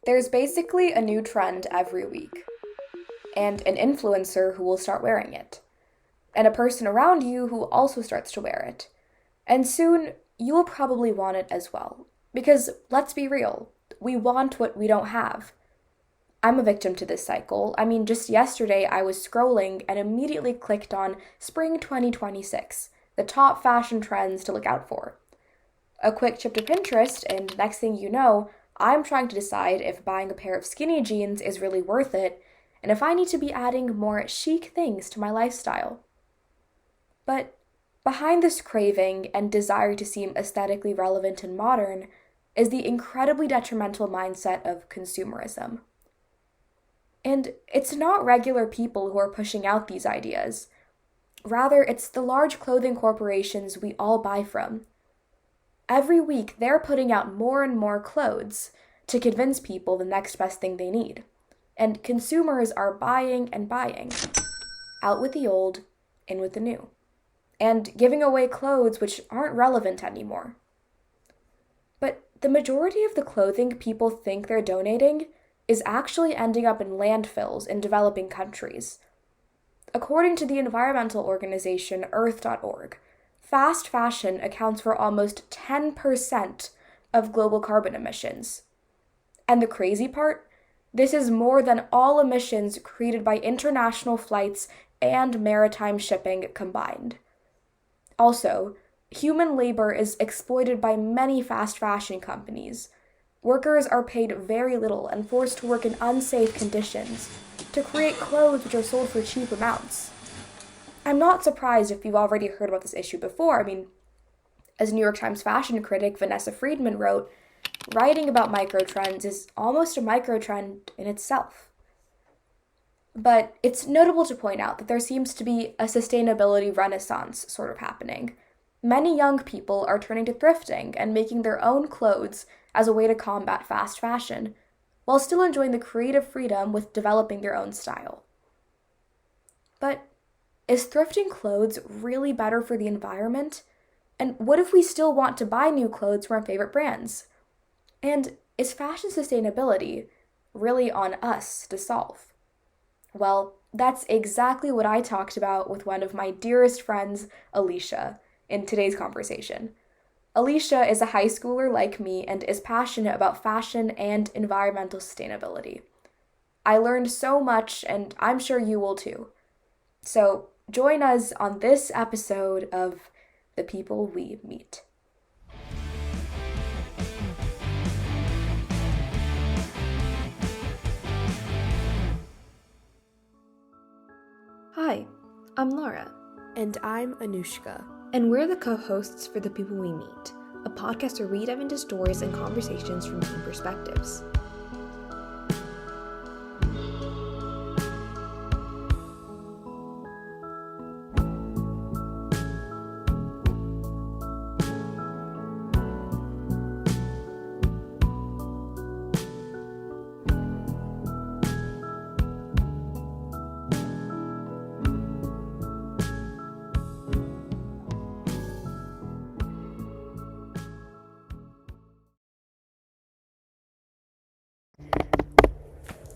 There's basically a new trend every week, and an influencer who will start wearing it, and a person around you who also starts to wear it. And soon, you will probably want it as well. Because, let's be real, we want what we don't have. I'm a victim to this cycle. I mean, just yesterday I was scrolling and immediately clicked on Spring 2026, the top fashion trends to look out for. A quick trip to Pinterest, and next thing you know, I'm trying to decide if buying a pair of skinny jeans is really worth it, and if I need to be adding more chic things to my lifestyle. But behind this craving and desire to seem aesthetically relevant and modern is the incredibly detrimental mindset of consumerism. And it's not regular people who are pushing out these ideas. Rather, it's the large clothing corporations we all buy from. Every week, they're putting out more and more clothes to convince people the next best thing they need. And consumers are buying and buying. Out with the old, in with the new. And giving away clothes which aren't relevant anymore. But the majority of the clothing people think they're donating is actually ending up in landfills in developing countries. According to the environmental organization Earth.org, fast fashion accounts for almost 10% of global carbon emissions. And the crazy part? This is more than all emissions created by international flights and maritime shipping combined. Also, human labor is exploited by many fast fashion companies. Workers are paid very little and forced to work in unsafe conditions to create clothes which are sold for cheap amounts. I'm not surprised if you've already heard about this issue before. I mean, as New York Times fashion critic Vanessa Friedman wrote, writing about microtrends is almost a microtrend in itself. But it's notable to point out that there seems to be a sustainability renaissance sort of happening. Many young people are turning to thrifting and making their own clothes as a way to combat fast fashion, while still enjoying the creative freedom with developing their own style. But is thrifting clothes really better for the environment? And what if we still want to buy new clothes from our favorite brands? And is fashion sustainability really on us to solve? Well, that's exactly what I talked about with one of my dearest friends, Alisha, in today's conversation. Alisha is a high schooler like me and is passionate about fashion and environmental sustainability. I learned so much, and I'm sure you will too. So join us on this episode of The People We Meet. Hi, I'm Laura. And I'm Anushka. And we're the co-hosts for The People We Meet, a podcast where we dive into stories and conversations from teen perspectives.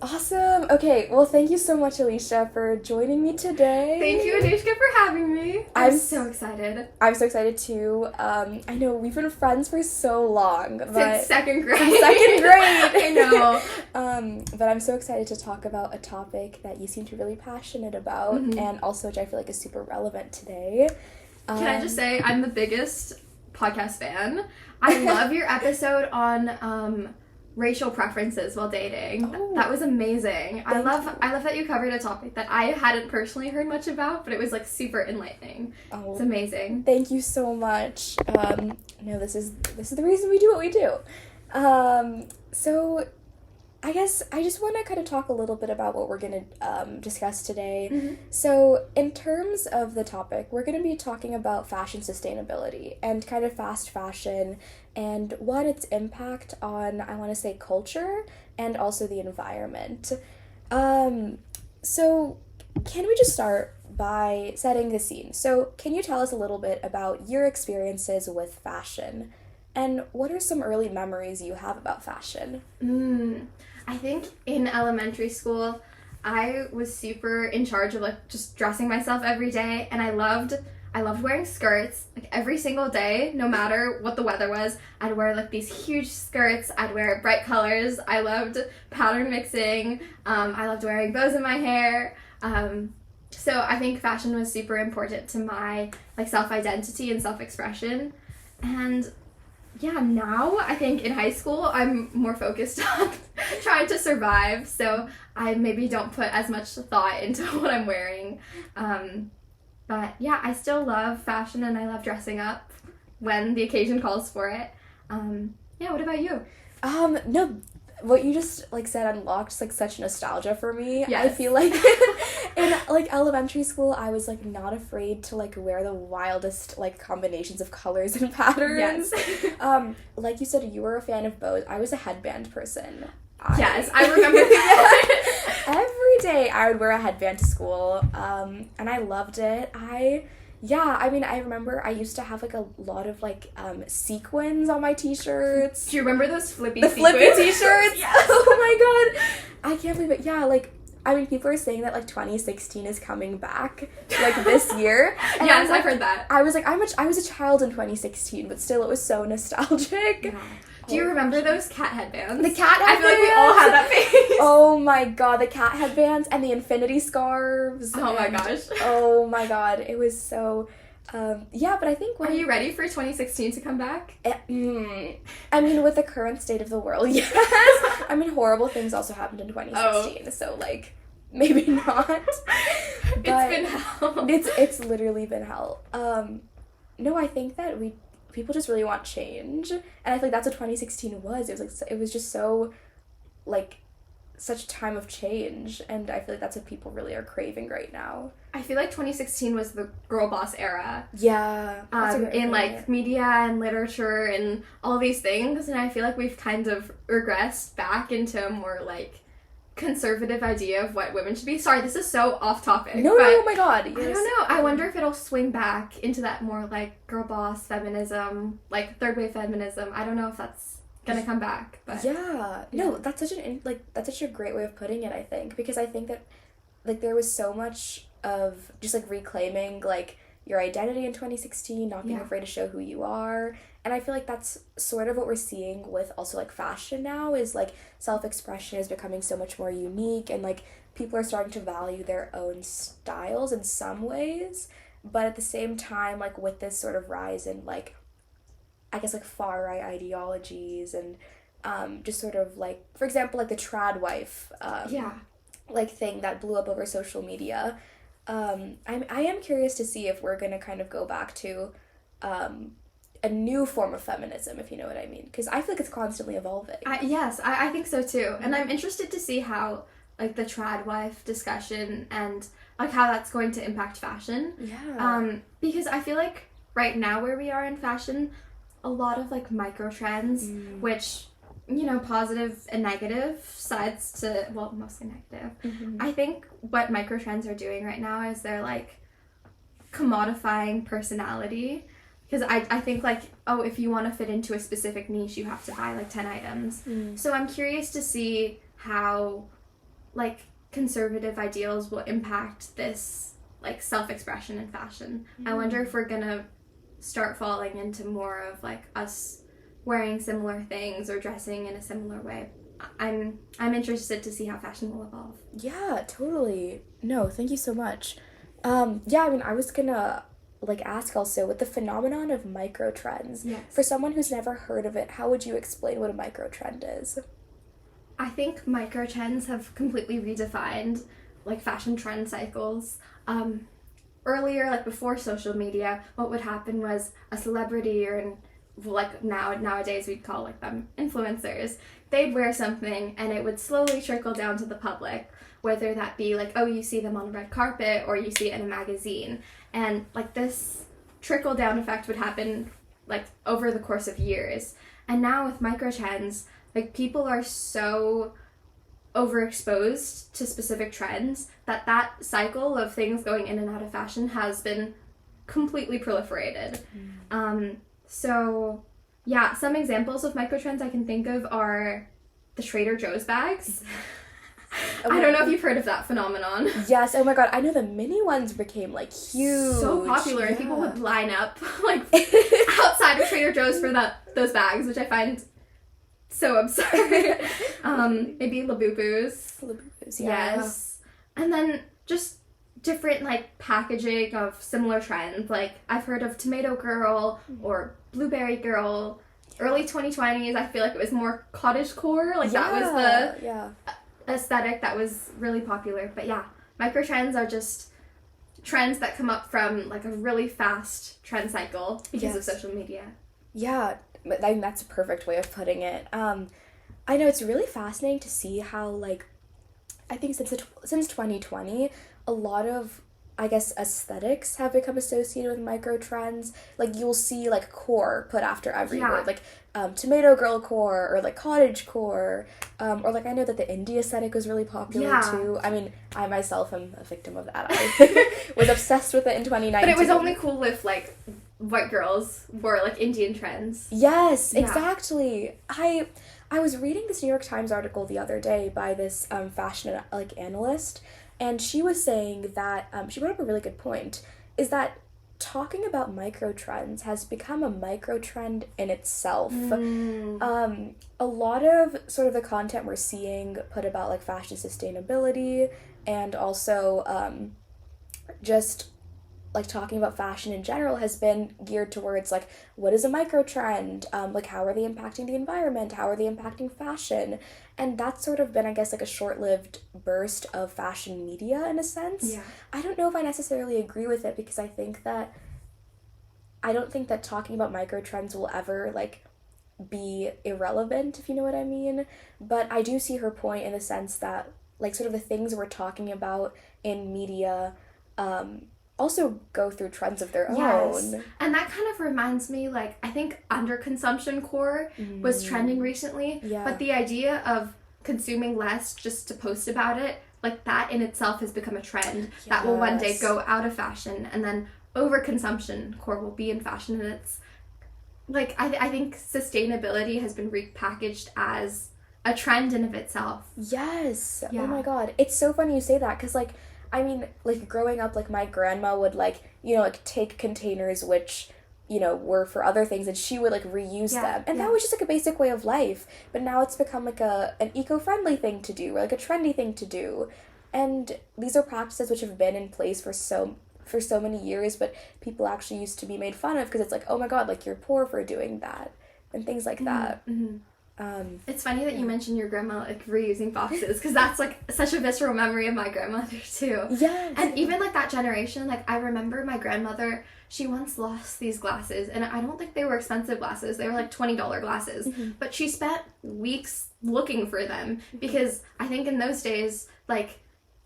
Awesome. Okay, well, thank you so much, Alisha, for joining me today. Thank you, Anushka, for having me. I'm so excited. I'm so excited too. I know we've been friends for so long. Since second grade. Second grade. I know. But I'm so excited to talk about a topic that you seem to be really passionate about, and also which I feel like is super relevant today. Can I just say, I'm the biggest podcast fan. I love your episode on racial preferences while dating. Oh, that was amazing. I love you. that you covered a topic that I hadn't personally heard much about, but it was like super enlightening. Oh, it's amazing. Thank you so much. No, this is the reason we do what we do. So I guess I just want to kind of talk a little bit about what we're going to discuss today. So in terms of the topic, we're going to be talking about fashion sustainability and kind of fast fashion and its impact on, I want to say, culture and also the environment. So can we just start by setting the scene? So can you tell us a little bit about your experiences with fashion And what are some early memories you have about fashion? I think in elementary school, I was super in charge of like just dressing myself every day, and I loved wearing skirts like every single day, no matter what the weather was. I'd wear like these huge skirts. I'd wear bright colors. I loved pattern mixing. I loved wearing bows in my hair. So I think fashion was super important to my like self-identity and self-expression. And yeah, now I think in high school I'm more focused on trying to survive, so I maybe don't put as much thought into what I'm wearing. But yeah, I still love fashion and I love dressing up when the occasion calls for it. Yeah, what about you? No, what you just like said unlocked like such nostalgia for me. Yes. I feel like in like elementary school I was like not afraid to like wear the wildest like combinations of colors and patterns. Yes. Like you said, you were a fan of bows. I was a headband person. Yes, I remember that. Every day I would wear a headband to school, and I loved it. I remember I used to have like a lot of like sequins on my t-shirts. Do you remember those flippy t-shirts? Yes. Oh my god, I can't believe it. Yeah, like I mean, people are saying that like 2016 is coming back like this year. And Yes, like, I've heard that. I was like, I was a child in 2016, but still it was so nostalgic. Yeah. Do you remember those cat headbands? The cat headbands? I feel like we all had that phase. Oh my god, the cat headbands and the infinity scarves. Oh my gosh. Oh my god, it was so... yeah, but I think... Are you ready for 2016 to come back? I mean, with the current state of the world, yes. I mean, horrible things also happened in 2016, so, like, maybe not. It's been hell. It's literally been hell. No, I think that people just really want change, and I feel like that's what 2016 was. It was just so, like, such a time of change, and I feel like that's what people really are craving right now. I feel like 2016 was the girl boss era. Yeah. In like media and literature and all these things, and I feel like we've kind of regressed back into a more like conservative idea of what women should be. Sorry, this is so off topic. No, oh my god. Yes. I don't know. I wonder if it'll swing back into that more like girl boss feminism, like third wave feminism. I don't know if that's gonna come back, but yeah. No, that's such a great way of putting it, I think, because I think that like there was so much of just like reclaiming like your identity in 2016, not being afraid to show who you are. And I feel like that's sort of what we're seeing with also like fashion now, is like self-expression is becoming so much more unique, and like people are starting to value their own styles in some ways, but at the same time, like with this sort of rise in like I guess like far right ideologies and just sort of like, for example, like the trad wife like thing that blew up over social media. I am curious to see if we're gonna kind of go back to a new form of feminism, if you know what I mean, because I feel like it's constantly evolving. Yes, I think so too, and I'm interested to see how like the trad wife discussion and like how that's going to impact fashion. Yeah. Because I feel like right now where we are in fashion, a lot of like micro trends, which, you know, positive and negative sides to, well, mostly negative. I think what micro trends are doing right now is they're like commodifying personality, because I think like, oh, if you want to fit into a specific niche, you have to buy like 10 items. So I'm curious to see how like conservative ideals will impact this like self-expression in fashion. I wonder if we're gonna start falling into more of like us wearing similar things or dressing in a similar way. I'm interested to see how fashion will evolve. Yeah, totally. No, thank you so much. Yeah, I mean, I was gonna like ask also, with the phenomenon of micro trends, for someone who's never heard of it, how would you explain what a micro trend is? I think micro trends have completely redefined like fashion trend cycles. Earlier, like before social media, what would happen was a celebrity, or like nowadays we'd call like them influencers, they'd wear something and it would slowly trickle down to the public, whether that be like, oh, you see them on a red carpet or you see it in a magazine, and like this trickle down effect would happen like over the course of years. And now with micro trends, like people are so overexposed to specific trends that cycle of things going in and out of fashion has been completely proliferated. So Yeah, some examples of microtrends I can think of are the Trader Joe's bags. I don't know if you've heard of that phenomenon. Yes, oh my god, I know the mini ones became like huge. So popular, and people would line up like outside of Trader Joe's for those bags, which I find so absurd. Maybe Labubu's. Labubu's, yeah. Yes. And then just different like packaging of similar trends. Like I've heard of Tomato Girl or Blueberry Girl. Early 2020s, I feel like it was more cottagecore. Like that was the aesthetic that was really popular. But yeah, microtrends are just trends that come up from like a really fast trend cycle because of social media. Yeah, I mean, that's a perfect way of putting it. I know it's really fascinating to see how, like, I think since 2020, a lot of, I guess, aesthetics have become associated with microtrends. Like, you'll see, like, core put after every word. Like, tomato girl core, or, like, cottage core. Or, like, I know that the indie aesthetic was really popular, too. I mean, I myself am a victim of that. I was obsessed with it in 2019. But it was only cool if, like, white girls wore, like, Indian trends. Yes, exactly. I was reading this New York Times article the other day by this fashion analyst, and she was saying that she brought up a really good point, is that talking about micro trends has become a micro trend in itself. A lot of sort of the content we're seeing put about like fashion sustainability and also just like talking about fashion in general has been geared towards like, what is a micro trend? Like, how are they impacting the environment? How are they impacting fashion? And that's sort of been, I guess, like a short-lived burst of fashion media in a sense. Yeah. I don't know if I necessarily agree with it because I don't think that talking about micro trends will ever like be irrelevant, if you know what I mean. But I do see her point in the sense that like sort of the things we're talking about in media also go through trends of their own. And that kind of reminds me, like, I think underconsumption core was trending recently, but the idea of consuming less just to post about it, like, that in itself has become a trend that will one day go out of fashion, and then overconsumption core will be in fashion, and it's, like, I think sustainability has been repackaged as a trend in of itself. Yes. Oh my god. It's so funny you say that, because, like, I mean, like, growing up, like, my grandma would, like, you know, like, take containers which, you know, were for other things, and she would, like, reuse them. And that was just, like, a basic way of life. But now it's become, like, an eco-friendly thing to do, or, like, a trendy thing to do. And these are practices which have been in place for so many years, but people actually used to be made fun of because it's like, oh my god, like, you're poor for doing that, and things like that. It's funny that you mentioned your grandma like reusing boxes because that's like such a visceral memory of my grandmother too. Yes. And even like that generation, like I remember my grandmother, she once lost these glasses, and I don't think they were expensive glasses. They were like $20 glasses, but she spent weeks looking for them because I think in those days, like,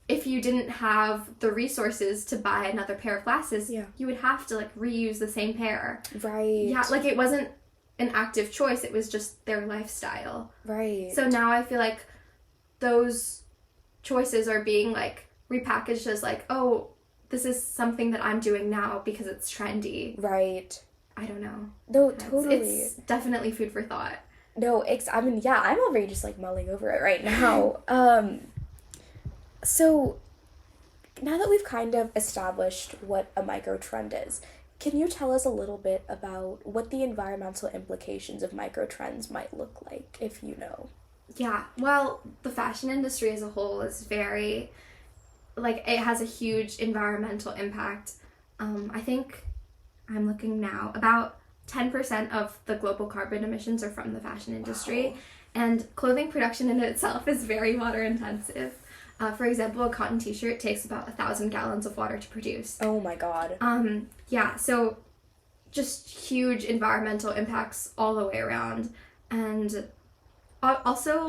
if you didn't have the resources to buy another pair of glasses, you would have to like reuse the same pair. Right. Yeah, like it wasn't an active choice, it was just their lifestyle. Right. So now I feel like those choices are being like repackaged as like, oh, this is something that I'm doing now because it's trendy. Right. I don't know. No, totally. It's definitely food for thought. No, I mean, yeah, I'm already just like mulling over it right now. So now that we've kind of established what a micro trend is, can you tell us a little bit about what the environmental implications of microtrends might look like, if you know? Yeah, well, the fashion industry as a whole is very, like, it has a huge environmental impact. I think, I'm looking now, about 10% of the global carbon emissions are from the fashion industry, Wow. and clothing production in itself is very water intensive. For example, a cotton t-shirt takes about 1,000 gallons of water to produce. Oh my god. Yeah, so just huge environmental impacts all the way around. And also,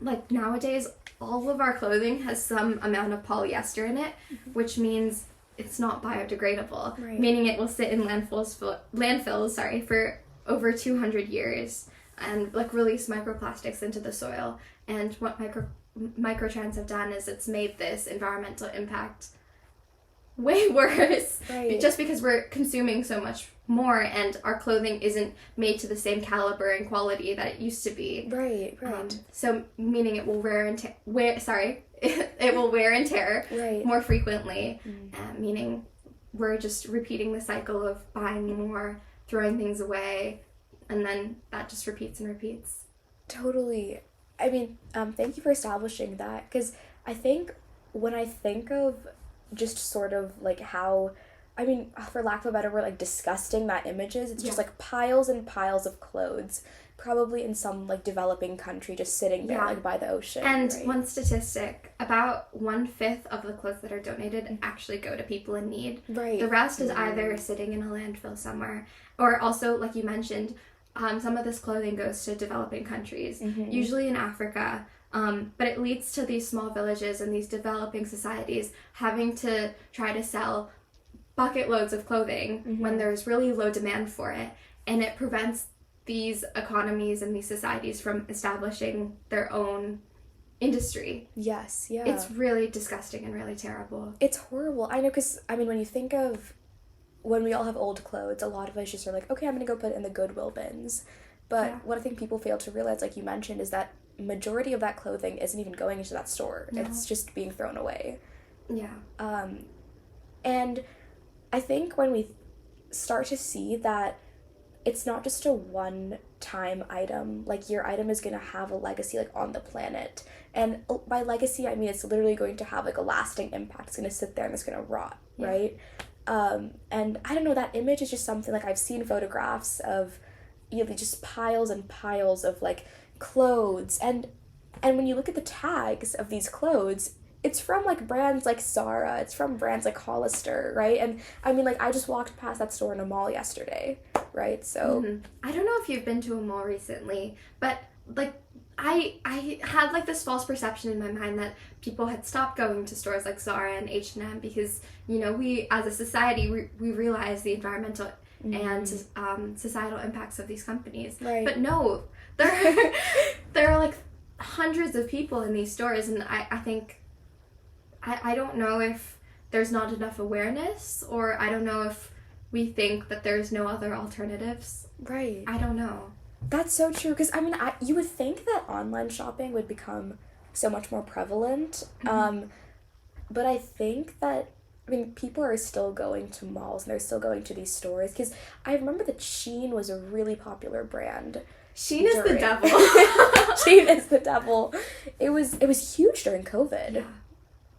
like, nowadays, all of our clothing has some amount of polyester in it, which means it's not biodegradable, meaning it will sit in landfills for over 200 years and, like, release microplastics into the soil. And what microtrends have done is it's made this environmental impact way worse. Right. Just because we're consuming so much more and our clothing isn't made to the same caliber and quality that it used to be. Right. So meaning it will it will wear and tear more frequently, meaning we're just repeating the cycle of buying more, throwing things away, and then that just repeats and repeats. Totally. I mean, thank you for establishing that, because I think when I think of just sort of like how, I mean, for lack of a better word, like disgusting that image is, it's just like piles and piles of clothes, probably in some like developing country, just sitting there like by the ocean. And one statistic, about 1/5 of the clothes that are donated actually go to people in need. Right. The rest is either sitting in a landfill somewhere, or also, like you mentioned, some of this clothing goes to developing countries, usually in Africa. But it leads to these small villages and these developing societies having to try to sell bucket loads of clothing when there's really low demand for it. And it prevents these economies and these societies from establishing their own industry. Yes, yeah. It's really disgusting and really terrible. It's horrible. I know, because, I mean, when you think of when we all have old clothes, a lot of us just are like, okay, I'm going to go put it in the Goodwill bins. But what I think people fail to realize, like you mentioned, is that majority of that clothing isn't even going into that store. No. It's just being thrown away. Yeah. And I think when we start to see that it's not just a one-time item, like your item is going to have a legacy like on the planet. And by legacy, I mean it's literally going to have like a lasting impact. It's going to sit there and it's going to rot, right? And I don't know, that image is just something like I've seen photographs of, you know, just piles and piles of like clothes, and when you look at the tags of these clothes, it's from like brands like Zara, it's from brands like Hollister, right? And I mean, like I just walked past that store in a mall yesterday, right? So I don't know if you've been to a mall recently, but like I had like this false perception in my mind that people had stopped going to stores like Zara and H&M because, you know, we as a society we realize the environmental and societal impacts of these companies. Right. But no, there are like hundreds of people in these stores, and I think I don't know if there's not enough awareness, or I don't know if we think that there's no other alternatives. Right. I don't know. That's so true, because I mean, you would think that online shopping would become so much more prevalent, but I think that, I mean, people are still going to malls and they're still going to these stores, because I remember that Shein was a really popular brand. Shein is the devil. Shein is the devil. It was huge during COVID. Yeah.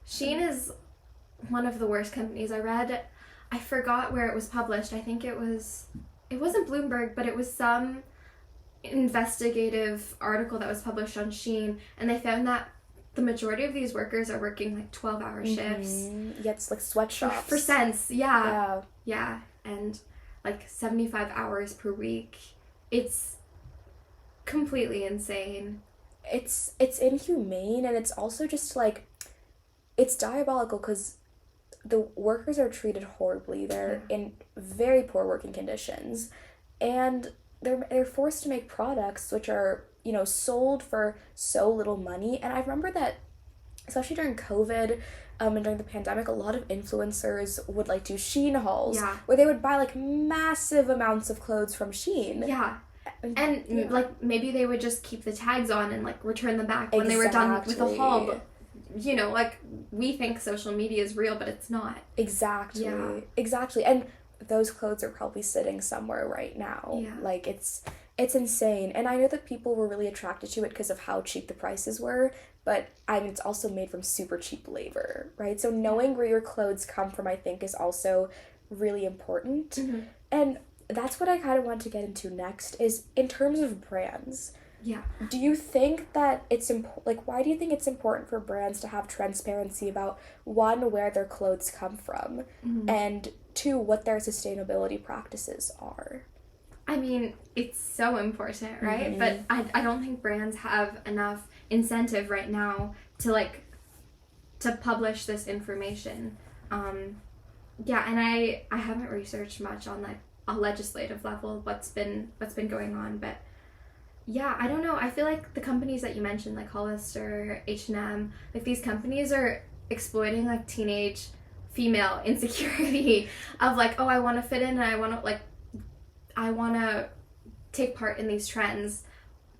Shein is one of the worst companies. I forgot where it was published. I think it wasn't Bloomberg, but it was some investigative article that was published on Shein, and they found that the majority of these workers are working like 12-hour shifts. Yeah, it's like sweatshops. For cents, yeah. And like 75 hours per week. It's completely insane. It's inhumane, and it's also just like, it's diabolical, because the workers are treated horribly. They're in very poor working conditions, and they're forced to make products which are, you know, sold for so little money. And I remember that, especially during COVID and during the pandemic, a lot of influencers would like do Shein hauls, where they would buy like massive amounts of clothes from Shein. Yeah. And like maybe they would just keep the tags on and like return them back when they were done with the haul. But, you know, like we think social media is real, but it's not. Exactly. And those clothes are probably sitting somewhere right now. Yeah. Like it's insane. And I know that people were really attracted to it because of how cheap the prices were, but I mean, it's also made from super cheap labor, right? So knowing where your clothes come from, I think, is also really important. And that's what I kind of want to get into next, is in terms of brands. Yeah. Do you think that it's why do you think it's important for brands to have transparency about, one, where their clothes come from, and two, what their sustainability practices are? I mean, it's so important, right? But I don't think brands have enough incentive right now to publish this information. And I haven't researched much on like a legislative level what's been going on, but yeah, I don't know. I feel like the companies that you mentioned, like Hollister, H&M, like these companies are exploiting like teenage female insecurity of like, oh, I want to fit in and I want to take part in these trends.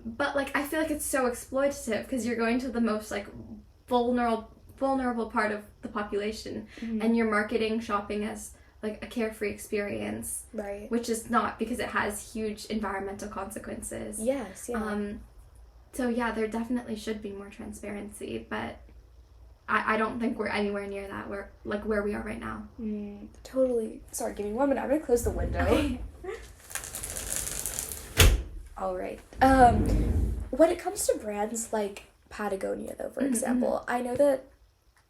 But like I feel like it's so exploitative because you're going to the most like vulnerable part of the population, and you're marketing shopping as like a carefree experience, right? Which is not, because it has huge environmental consequences. Yes, yeah. So yeah, there definitely should be more transparency, but I don't think we're anywhere near that where we are right now. Totally. Sorry, give me 1 minute. I'm gonna close the window. Okay. All right. When it comes to brands like Patagonia, though, for example, I know that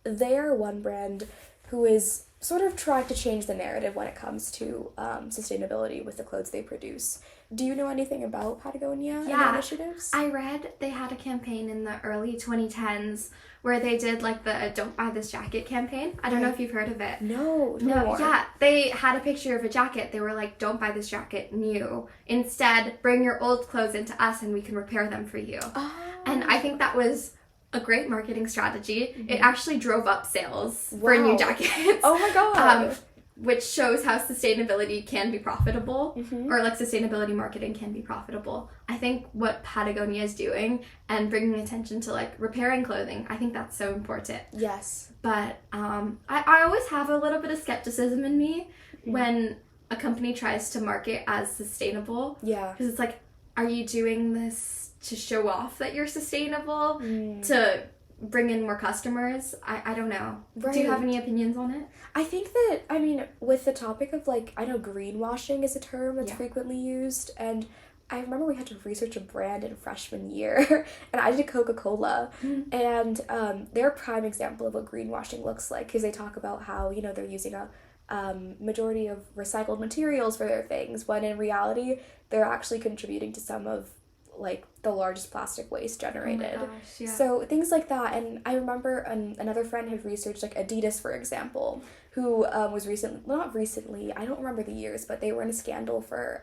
they are one brand who is sort of trying to change the narrative when it comes to sustainability with the clothes they produce. Do you know anything about Patagonia and their initiatives? I read they had a campaign in the early 2010s where they did like the Don't Buy This Jacket campaign. I don't know if you've heard of it. No. Yeah, they had a picture of a jacket. They were like, don't buy this jacket new. Instead, bring your old clothes into us and we can repair them for you. Oh. And I think that was a great marketing strategy. It actually drove up sales for new jackets. Oh my god. Which shows how sustainability can be profitable, or like sustainability marketing can be profitable. I think what Patagonia is doing and bringing attention to like repairing clothing, I think that's so important. Yes. But I always have a little bit of skepticism in me when a company tries to market as sustainable. Yeah. Because it's like, are you doing this to show off that you're sustainable? To bring in more customers? I don't know. Right. Do you have any opinions on it? I think that, I mean, with the topic of like, I know greenwashing is a term that's frequently used, and I remember we had to research a brand in freshman year, and I did Coca-Cola, and they're a prime example of what greenwashing looks like, because they talk about how, you know, they're using a majority of recycled materials for their things, when in reality, they're actually contributing to some of like the largest plastic waste generated. Oh my gosh, yeah. So things like that. And I remember another friend had researched like Adidas, for example, who was not recently, I don't remember the years, but they were in a scandal for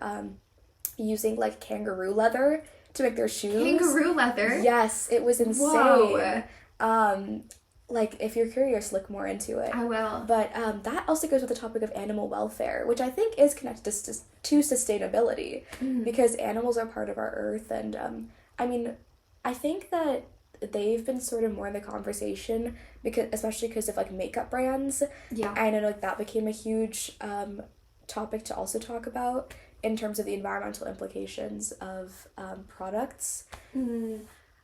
using like kangaroo leather to make their shoes. Kangaroo leather? Yes, it was insane. Whoa. Like, if you're curious, look more into it. I will. But that also goes with the topic of animal welfare, which I think is connected to sustainability, because animals are part of our earth. And, I mean, I think that they've been sort of more in the conversation, especially because of, like, makeup brands. Yeah. I know, like, that became a huge topic to also talk about in terms of the environmental implications of products.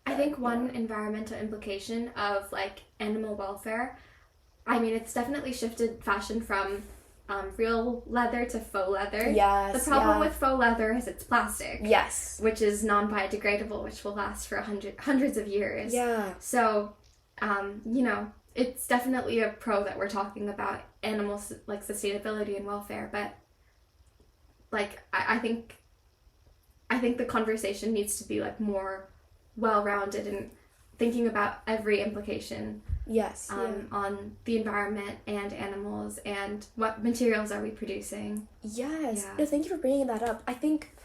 I think one environmental implication of like animal welfare, I mean, it's definitely shifted fashion from real leather to faux leather. Yes. The problem with faux leather is it's plastic. Yes. Which is non-biodegradable, which will last for hundreds of years. Yeah. So, you know, it's definitely a pro that we're talking about animals like sustainability and welfare, but like I think the conversation needs to be like more well-rounded and thinking about every implication on the environment and animals and what materials are we producing. Yes. Yeah. No, thank you for bringing that up. I think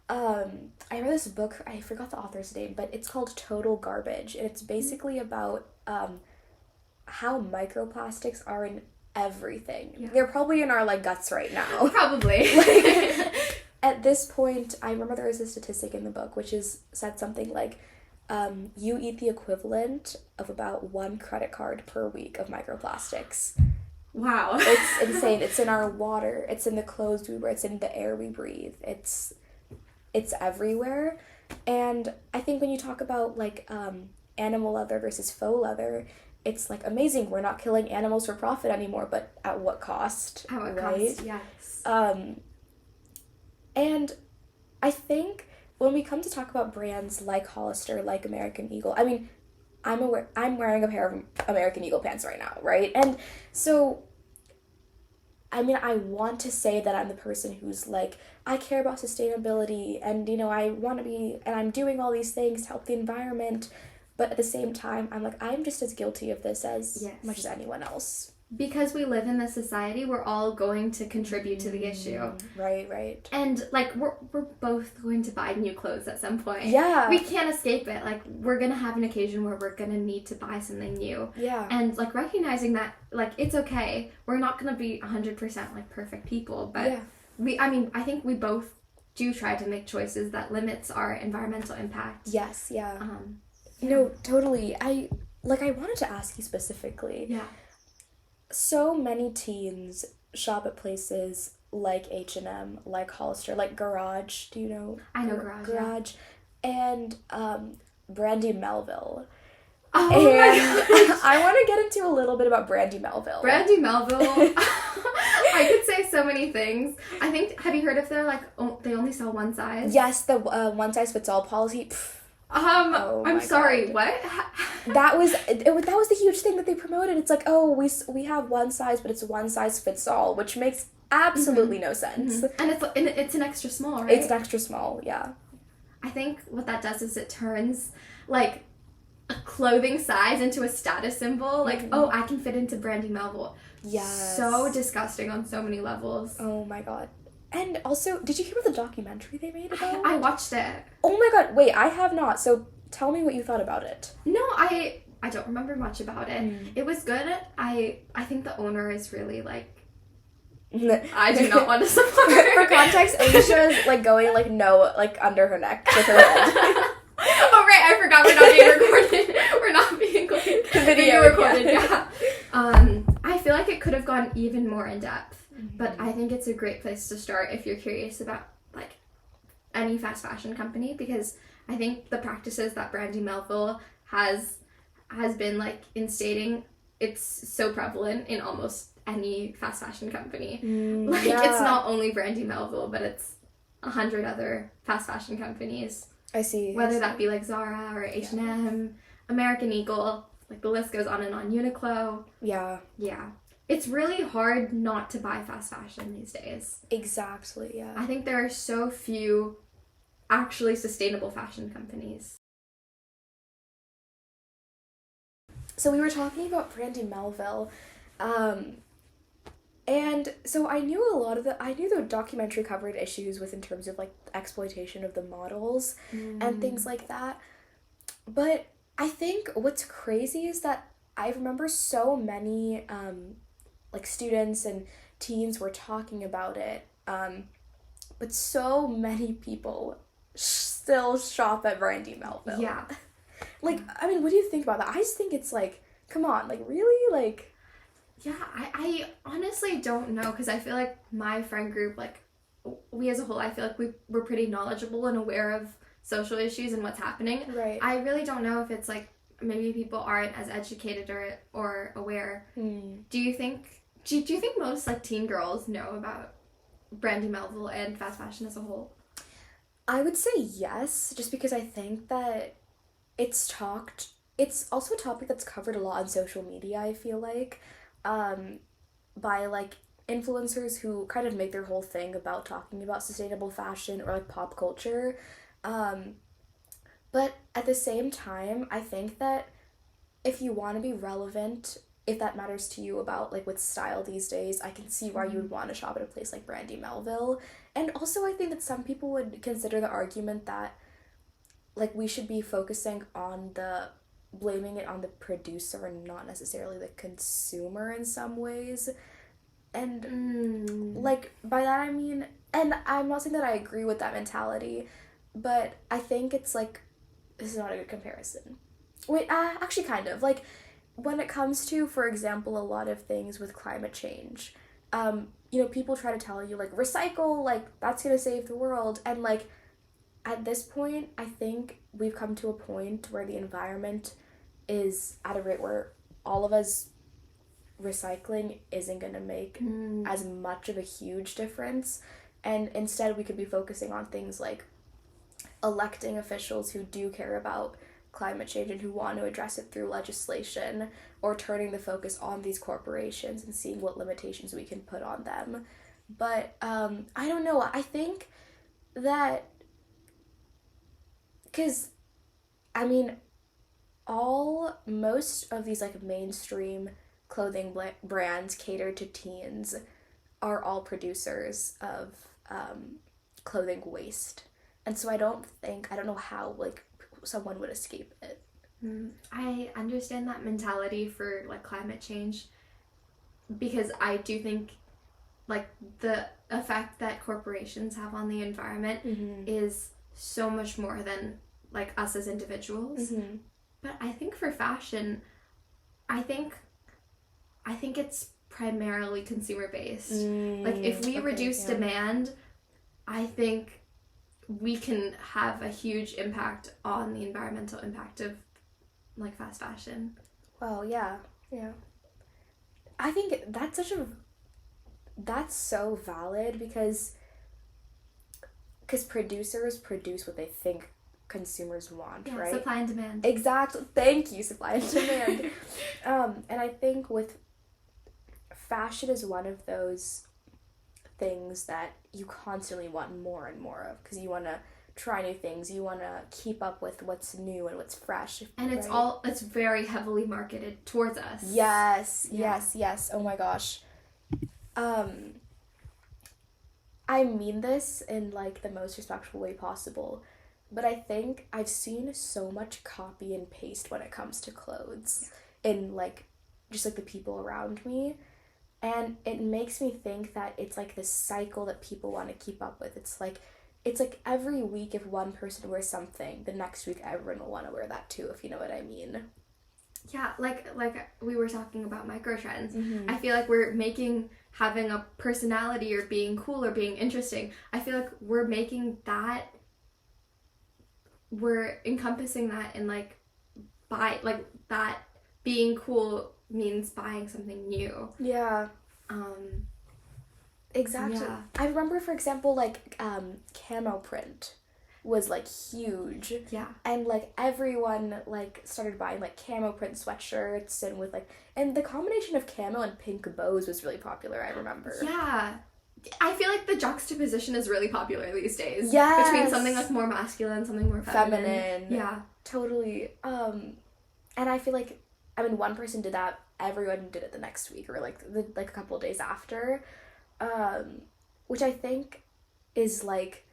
I read this book, I forgot the author's name, but it's called Total Garbage, and it's basically about how microplastics are in everything. Yeah. They're probably in our like guts right now. Probably. At this point, I remember there was a statistic in the book which said something like you eat the equivalent of about 1 credit card per week of microplastics. Wow. It's insane. It's in our water. It's in the clothes we wear. It's in the air we breathe. It's everywhere. And I think when you talk about like animal leather versus faux leather, it's like amazing. We're not killing animals for profit anymore, but at what cost? At what right? cost, yes. And I think when we come to talk about brands like Hollister, like American Eagle, I mean, I'm wearing a pair of American Eagle pants right now, right? And so, I mean, I want to say that I'm the person who's like, I care about sustainability and, you know, I want to be, and I'm doing all these things to help the environment, but at the same time, I'm like, I'm just as guilty of this as much as anyone else. because we live in this society, we're all going to contribute to the issue. Right. And, like, we're both going to buy new clothes at some point. Yeah. We can't escape it. Like, we're going to have an occasion where we're going to need to buy something new. Yeah. And, like, recognizing that, like, it's okay. We're not going to be 100%, like, perfect people. But I think we both do try to make choices that limits our environmental impact. Yes, yeah. No, totally. I wanted to ask you specifically. Yeah. So many teens shop at places like H&M, like Hollister, like Garage. Do you know? I know Garage. Garage. Yeah. And Brandy Melville. Oh and my gosh. I want to get into a little bit about Brandy Melville. Brandy Melville. I could say so many things. I think, have you heard of their, like, they only sell one size? Yes, the one size fits all policy. I'm sorry, God. what? That was the huge thing that they promoted. It's like, oh, we have one size, but it's one size fits all, which makes absolutely no sense. And it's an extra small, right? It's an extra small, yeah. I think what that does is it turns, like, a clothing size into a status symbol. Like, oh, I can fit into Brandy Melville. Yes. So disgusting on so many levels. Oh my god. And also, did you hear about the documentary they made about it? I watched it. Oh my god, wait, I have not. So tell me what you thought about it. No, I don't remember much about it. It was good. I think the owner is really, like, I do not want to support her. For context, Alisha is, like, going, like, no, like, under her neck with her head. Oh, right, I forgot we're not being recorded. We're not being, like, video recorded, yeah. I feel like it could have gone even more in depth. But I think it's a great place to start if you're curious about, like, any fast fashion company, because I think the practices that Brandy Melville has been, like, instating, it's so prevalent in almost any fast fashion company. It's not only Brandy Melville, but it's 100 other fast fashion companies. I see. Whether that be, like, Zara or H&M, American Eagle, like, the list goes on and on, Uniqlo. Yeah. Yeah. It's really hard not to buy fast fashion these days. Exactly, yeah. I think there are so few actually sustainable fashion companies. So we were talking about Brandy Melville, and so I knew the documentary covered issues in terms of, like, exploitation of the models and things like that. But I think what's crazy is that I remember so many, like, students and teens were talking about it, but so many people still shop at Brandy Melville. Yeah. Like, I mean, what do you think about that? I just think it's like, come on, like, really? Like... Yeah, I honestly don't know, because I feel like my friend group, like, we as a whole, I feel like we're pretty knowledgeable and aware of social issues and what's happening. Right. I really don't know if it's, like, maybe people aren't as educated or aware. Do you think most, like, teen girls know about Brandy Melville and fast fashion as a whole? I would say yes, just because I think that it's also a topic that's covered a lot on social media, I feel like, by, like, influencers who kind of make their whole thing about talking about sustainable fashion or, like, pop culture. But at the same time, I think that if you want to be relevant, if that matters to you about, like, with style these days, I can see why you would want to shop at a place like Brandy Melville. And also, I think that some people would consider the argument that, like, we should be focusing on blaming it on the producer and not necessarily the consumer in some ways. And, like, by that I mean, and I'm not saying that I agree with that mentality, but I think it's, like, this is not a good comparison. Wait, actually kind of. Like, when it comes to, for example, a lot of things with climate change, people try to tell you, like, recycle, like, that's gonna save the world, and, like, at this point, I think we've come to a point where the environment is at a rate where all of us recycling isn't going to make as much of a huge difference, and instead we could be focusing on things like electing officials who do care about climate change and who want to address it through legislation, or turning the focus on these corporations and seeing what limitations we can put on them. But I don't know, I think that, because, I mean, most of these, like, mainstream clothing brands catered to teens are all producers of clothing waste. And so I don't know how, like, someone would escape it. I understand that mentality for, like, climate change, because I do think, like, the effect that corporations have on the environment is so much more than, like, us as individuals. But I think for fashion, I think it's primarily consumer based. Like, if we reduce demand, I think we can have a huge impact on the environmental impact of, like, fast fashion. Well, yeah. I think that's so valid because producers produce what they think consumers want, right? Supply and demand. Exactly. Thank you, supply and demand. And I think with fashion is one of those things that you constantly want more and more of because you want to try new things, you want to keep up with what's new and what's fresh. And right? it's very heavily marketed towards us. Yes. Oh my gosh. I mean this in, like, the most respectful way possible, but I think I've seen so much copy and paste when it comes to clothes in, like, just, like, the people around me, and it makes me think that it's, like, this cycle that people want to keep up with. It's like every week if one person wears something, the next week everyone will want to wear that too, if you know what I mean. Yeah, like we were talking about microtrends. I feel like we're having a personality or being cool or being interesting. I feel like we're encompassing that in, like, that being cool means buying something new. Yeah. Exactly. Yeah. I remember, for example, like, camo print was, like, huge. Yeah. And, like, everyone, like, started buying, like, camo print sweatshirts and with, like, and the combination of camo and pink bows was really popular, I remember. Yeah. I feel like the juxtaposition is really popular these days. Yes. Between something, like, more masculine, something more feminine. Yeah. Totally. And I feel like, I mean, one person did that, everyone did it the next week or, like, a couple of days after. Which I think is, like,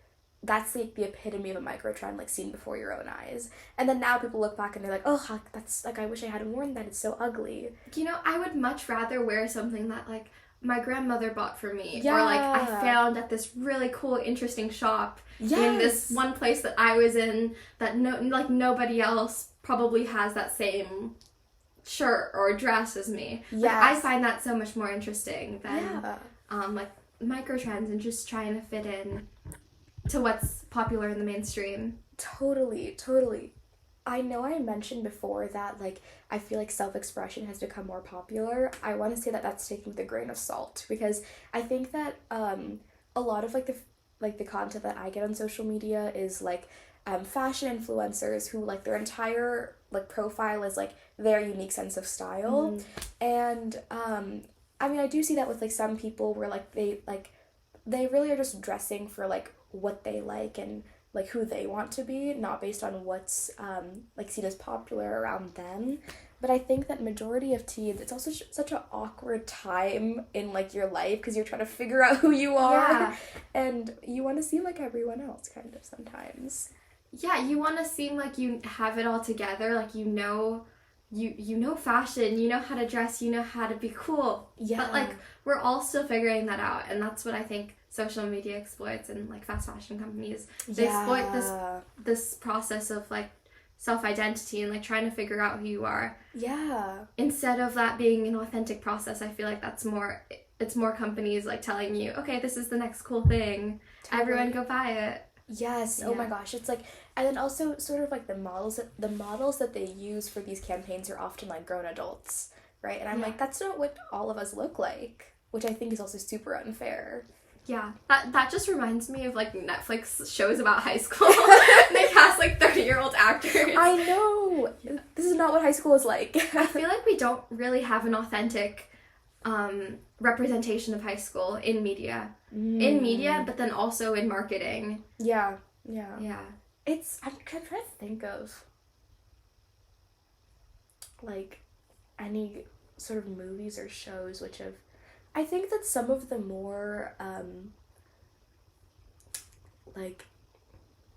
that's, like, the epitome of a microtrend, like, seen before your own eyes. And then now people look back and they're like, oh, that's, like, I wish I hadn't worn that, it's so ugly. You know, I would much rather wear something that, like, my grandmother bought for me. Yeah. Or, like, I found at this really cool, interesting shop in this one place that I was in that nobody else probably has that same shirt or dress as me. Yes. Like, I find that so much more interesting than like, microtrends and just trying to fit in to what's popular in the mainstream. Totally. I know I mentioned before that, like, I feel like self-expression has become more popular. I want to say that that's taken with a grain of salt because I think that a lot of, like, the content that I get on social media is, like, fashion influencers who, like, their entire, like, profile is, like, their unique sense of style. And I mean, I do see that with, like, some people where, like, they really are just dressing for, like, what they like and, like, who they want to be, not based on what's, like, seen as popular around them. But I think that majority of teens, it's also such an awkward time in, like, your life because you're trying to figure out who you are. Yeah. And you want to seem like everyone else, kind of, sometimes. Yeah, you want to seem like you have it all together, like, you know fashion, you know how to dress, you know how to be cool. Yeah. But, like, we're all still figuring that out, and that's what I think social media exploits, and, like, fast fashion companies. They exploit this process of, like, self-identity and, like, trying to figure out who you are. Yeah. Instead of that being an authentic process, I feel like it's more companies, like, telling you, okay, this is the next cool thing. Totally. Everyone go buy it. Yes. Yeah. Oh my gosh. It's like, and then also sort of like the models that they use for these campaigns are often, like, grown adults, right? And I'm like, that's not what all of us look like, which I think is also super unfair. Yeah, that just reminds me of, like, Netflix shows about high school. They cast, like, 30-year-old actors. I know. This is not what high school is like. I feel like we don't really have an authentic representation of high school in media. In media, but then also in marketing. Yeah. I'm trying to think of, like, any sort of movies or shows which have, I think that some of the more like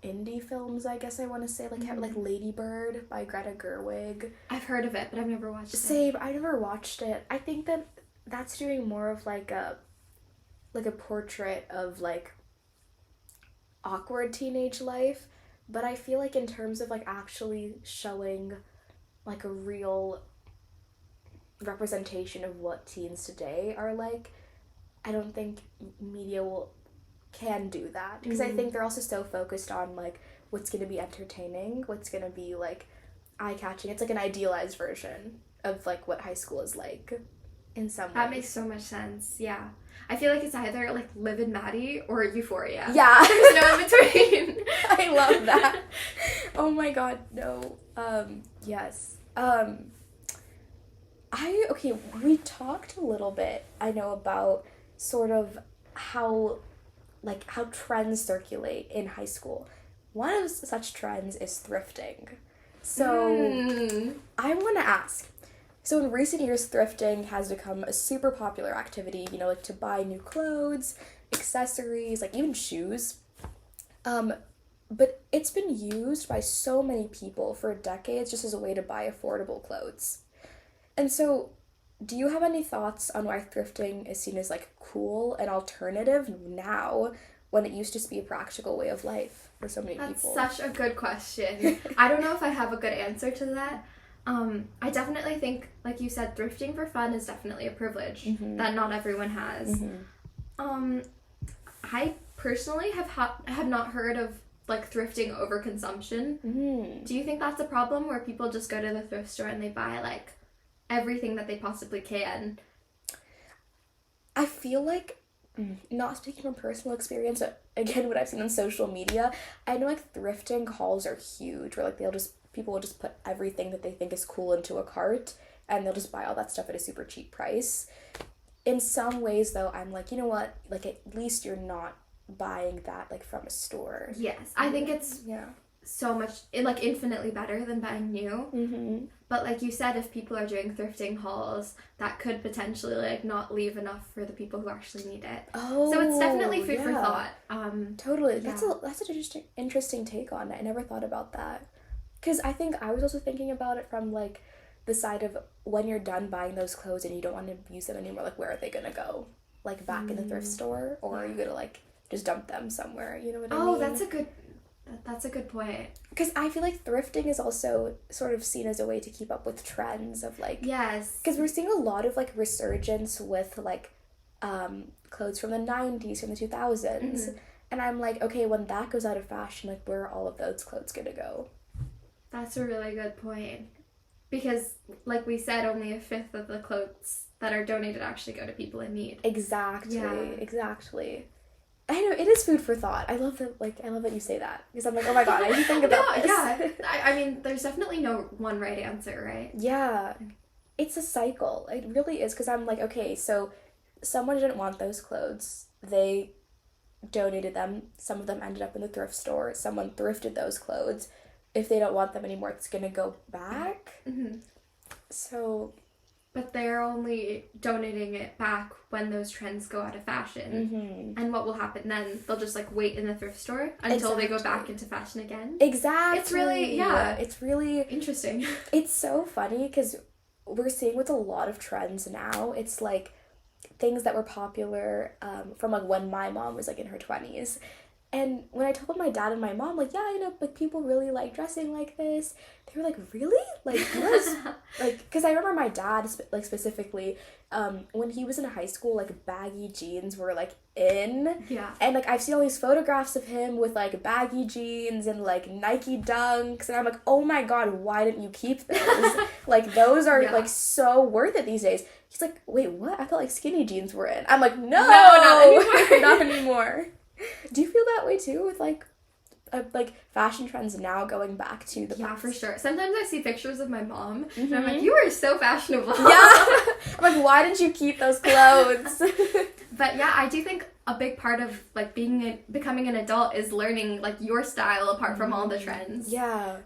indie films, I guess I want to say, like Lady Bird by Greta Gerwig. I've heard of it, but I've never watched it. Same, I never watched it. I think that that's doing more of like a portrait of like awkward teenage life, but I feel like in terms of like actually showing like a real representation of what teens today are like, I don't think media can do that, because I think they're also so focused on like what's going to be entertaining, what's going to be like eye-catching. It's like an idealized version of like what high school is like in some way. That makes so much sense. Yeah, I feel like it's either like Liv and Maddie or Euphoria. Yeah. There's no in between. I love that. Oh my god, no. Yes. We talked a little bit, I know, about sort of how trends circulate in high school. One of such trends is thrifting. So I want to ask, so in recent years, thrifting has become a super popular activity, you know, like to buy new clothes, accessories, like even shoes. But it's been used by so many people for decades just as a way to buy affordable clothes. And so, do you have any thoughts on why thrifting is seen as like cool and alternative now when it used to just be a practical way of life for so many people? That's such a good question. I don't know if I have a good answer to that. I definitely think, like you said, thrifting for fun is definitely a privilege that not everyone has. I personally have not heard of like thrifting over consumption. Do you think that's a problem where people just go to the thrift store and they buy like everything that they possibly can? I feel like, not speaking from personal experience, but again, what I've seen on social media, I know like thrifting hauls are huge, where like people will just put everything that they think is cool into a cart, and they'll just buy all that stuff at a super cheap price. In some ways, though, I'm like, you know what, like at least you're not buying that like from a store. Yes, I think it's so much, like infinitely better than buying new. But like you said, if people are doing thrifting hauls, that could potentially like not leave enough for the people who actually need it. Oh, so it's definitely food for thought. Totally. That's an interesting take on it. I never thought about that, because I think I was also thinking about it from like the side of when you're done buying those clothes and you don't want to use them anymore, like where are they gonna go? Like back in the thrift store, or are you gonna like just dump them somewhere? You know what I mean? Oh, that's a good point. Because I feel like thrifting is also sort of seen as a way to keep up with trends of like... Yes. Because we're seeing a lot of like resurgence with like clothes from the 90s, from the 2000s. And I'm like, okay, when that goes out of fashion, like where are all of those clothes gonna go? That's a really good point. Because like we said, only a fifth of the clothes that are donated actually go to people in need. Exactly. I know, it is food for thought. I love that you say that, because I'm like, oh my god, I didn't think about this. Yeah, I mean, there's definitely no one right answer, right? Yeah, it's a cycle. It really is, because I'm like, okay, so someone didn't want those clothes. They donated them. Some of them ended up in the thrift store. Someone thrifted those clothes. If they don't want them anymore, it's gonna go back. So... But they're only donating it back when those trends go out of fashion. And what will happen then? They'll just like wait in the thrift store until they go back into fashion again. Exactly. It's really, it's really interesting. It's so funny, because we're seeing with a lot of trends now, it's like things that were popular from like when my mom was like in her 20s. And when I told my dad and my mom, like, yeah, you know, like people really like dressing like this, they were like, really? Like, what? Like, because I remember my dad, like specifically, when he was in high school, like baggy jeans were like in. Yeah. And like I've seen all these photographs of him with like baggy jeans and like Nike Dunks, and I'm like, oh my god, why didn't you keep those? Like those are like so worth it these days. He's like, wait, what? I thought like skinny jeans were in. I'm like, no, not anymore. Not anymore. Do you feel that way too with like fashion trends now going back to the past? Yeah, for sure. Sometimes I see pictures of my mom and I'm like, you are so fashionable. Yeah. I'm like, why did you keep those clothes? But yeah, I do think a big part of like becoming an adult is learning like your style apart from all the trends. Yeah.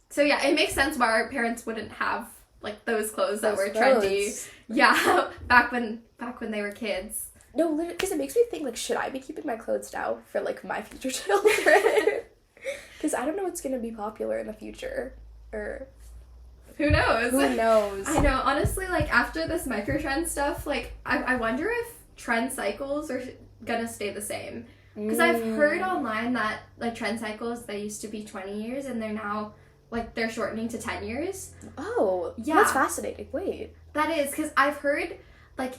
So yeah, it makes sense why our parents wouldn't have like those clothes that Those were clothes. trendy. Yeah, back when they were kids. No, literally, because it makes me think, like, should I be keeping my clothes now for, like, my future children? Because I don't know what's going to be popular in the future. Or Who knows? who knows? I know, honestly, like, after this microtrend stuff, like, I wonder if trend cycles are gonna stay the same. Because I've heard online that, like, trend cycles, they used to be 20 years, and they're now, like, they're shortening to 10 years. Oh, Yeah. that's fascinating. Wait. That is, because I've heard, like,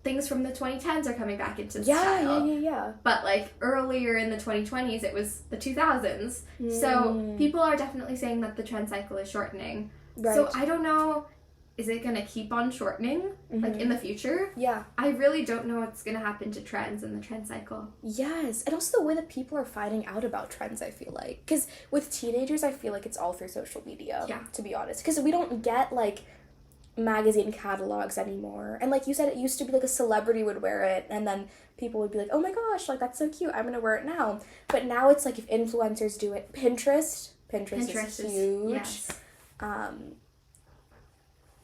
things from the 2010s are coming back into style. Yeah. But, like, earlier in the 2020s, it was the 2000s. So people are definitely saying that the trend cycle is shortening. Right. So I don't know, is it going to keep on shortening, like, in the future? Yeah. I really don't know what's going to happen to trends in the trend cycle. Yes. And also the way that people are finding out about trends, I feel like. Because with teenagers, I feel like it's all through social media, to be honest. Because we don't get, like, magazine catalogs anymore. And like you said, it used to be like a celebrity would wear it, and then people would be like, oh my gosh, like, that's so cute, I'm gonna wear it now. But now it's like, if influencers do it, Pinterest is huge. Yes.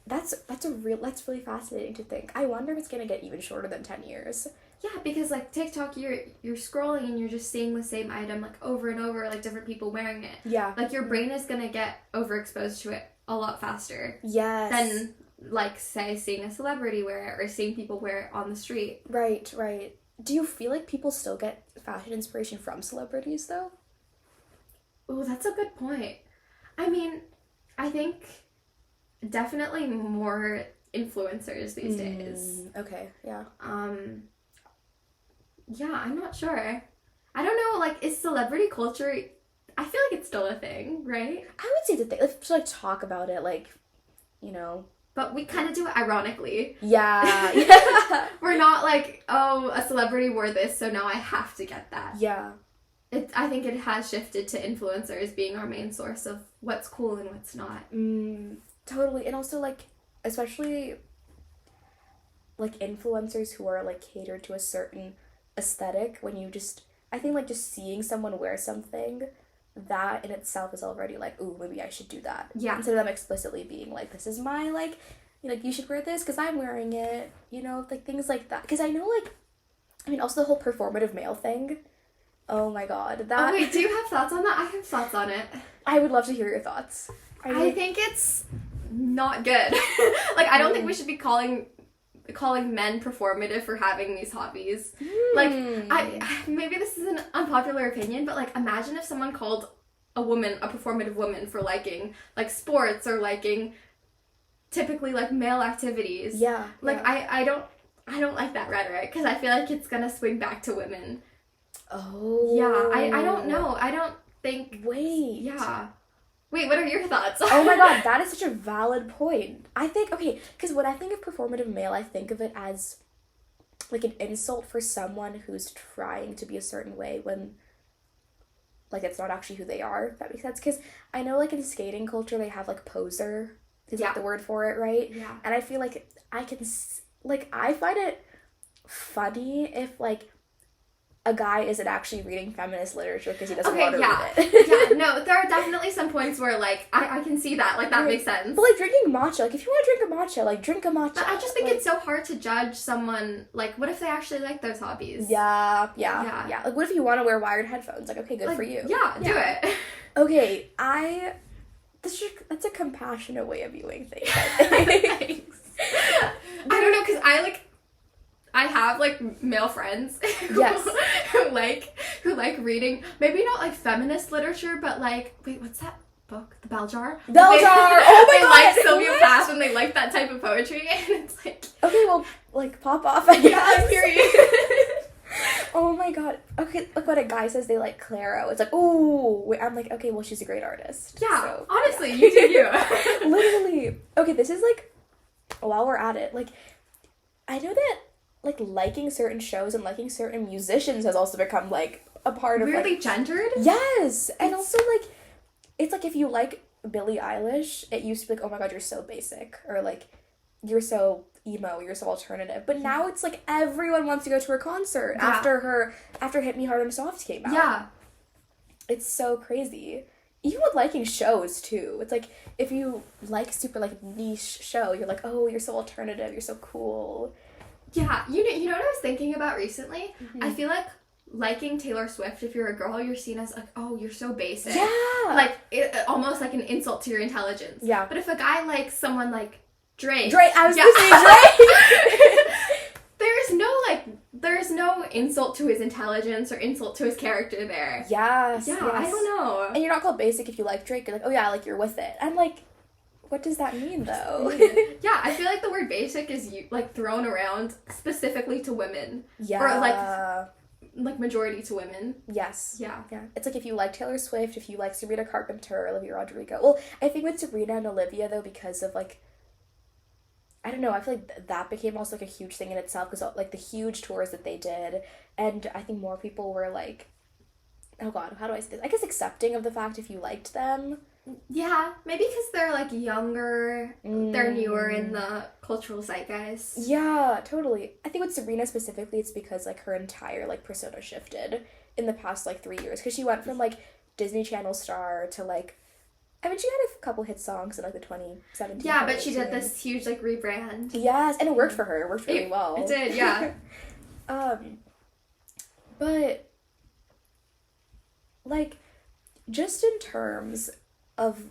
That's really fascinating to think. I wonder if it's gonna get even shorter than 10 years. Yeah, because, like, TikTok, you're scrolling and you're just seeing the same item, like, over and over, like, different people wearing it. Yeah. Like, your brain is gonna get overexposed to it a lot faster Yes. than, like, say, seeing a celebrity wear it or seeing people wear it on the street. Right. Do you feel like people still get fashion inspiration from celebrities, though? Oh, that's a good point. I mean, I think definitely more influencers these days. Okay, yeah. Yeah, I'm not sure. I don't know, like, is celebrity culture, I feel like it's still a thing, right? I would say the thing, let's, like, talk about it, like, you know. But we kind of do it ironically. Yeah. We're not like, oh, a celebrity wore this, so now I have to get that. Yeah. I think it has shifted to influencers being our main source of what's cool and what's not. Totally. And also, like, especially, like, influencers who are, like, catered to a certain aesthetic, when you just, I think, like, just seeing someone wear something, that in itself is already like, ooh, maybe I should do that. Yeah. Instead of them explicitly being like, this is my, like, you should wear this because I'm wearing it, you know, like, things like that. Because I know, like, I mean, also the whole performative male thing. Oh my god. Oh, wait, do you have thoughts on that? I have thoughts on it. I would love to hear your thoughts. I think it's not good. Like, I don't think we should be calling men performative for having these hobbies. Like, maybe this is an unpopular opinion, but, like, imagine if someone called a woman a performative woman for liking, like, sports or liking typically, like, male activities. Yeah. Like, yeah. I don't like that rhetoric, because I feel like it's gonna swing back to women. Oh. Yeah, I don't know. I don't think... Wait. Yeah. Wait, what are your thoughts? Oh my god, that is such a valid point. I think, okay, because when I think of performative male, I think of it as, like, an insult for someone who's trying to be a certain way when, like, it's not actually who they are, if that makes sense. Because I know, like, in skating culture, they have, like, poser, is like the word for it, right? Yeah. And I feel like I find it funny if, like, a guy isn't actually reading feminist literature because he doesn't want to read it. Yeah, no, there are definitely some points where, like, I can see that. Like, that makes sense. But, like, drinking matcha, like, if you want to drink a matcha, like, drink a matcha. But I just think like, it's so hard to judge someone, like, what if they actually like those hobbies? Yeah. Yeah. Like, what if you want to wear wired headphones? Like, okay, good like, for you. Yeah, do it. Okay, that's a compassionate way of viewing things, I think. Thanks. I don't know, because I have, like, male friends Yes. who like reading, maybe not, like, feminist literature, but, like, wait, what's that book? The Bell Jar? Bell Jar! Oh my they god! like Sylvia what? Plath and they like that type of poetry, and it's like... Okay, well, like, pop off, I guess. Yeah, I'm period. Oh my god. Okay, like, when a guy says they like Claro, it's like, ooh. Wait, I'm like, okay, well, she's a great artist. Yeah, so, honestly, yeah. you do you. Literally. Okay, this is, like, while we're at it, like, I know that, like, liking certain shows and liking certain musicians has also become, like, a part of, Weirdly like... gendered? Yes! And also, like, it's like if you like Billie Eilish, it used to be like, oh my god, you're so basic. Or, like, you're so emo, you're so alternative. But now it's like everyone wants to go to her concert after Hit Me Hard and Soft came out. Yeah. It's so crazy. even with liking shows too. It's like if you like super like niche show, you're like, oh, you're so alternative, you're so cool. Yeah, you know what I was thinking about recently? I feel like liking Taylor Swift, if you're a girl, you're seen as like, oh, you're so basic. Yeah. Like, almost like an insult to your intelligence. Yeah. But if a guy likes someone like Drake. I was gonna say Drake! There's no insult to his intelligence or insult to his character there. Yes. Yeah, I don't know. And you're not called basic if you like Drake. You're like, oh yeah, like you're with it. I'm like, what does that mean though? Yeah, I feel like the word basic is like thrown around specifically to women. Yeah. Or like majority to women. Yes. Yeah. Yeah. It's like if you like Taylor Swift, if you like Sabrina Carpenter, Olivia Rodrigo. Well, I think with Sabrina and Olivia though, because of like, I don't know, I feel like that became also like a huge thing in itself because like the huge tours that they did, and I think more people were like, oh god, how do I say this? I guess accepting of the fact if you liked them. Yeah, maybe because they're like younger, they're newer in the cultural zeitgeist. Yeah, totally. I think with Sabrina specifically, it's because like her entire like persona shifted in the past like 3 years because she went from like Disney Channel star to like, I mean, she had a couple hit songs in like the 2017. Yeah, but she did this huge like rebrand. Yes, and it worked for her. It worked really well. It did, yeah. But like, just in terms of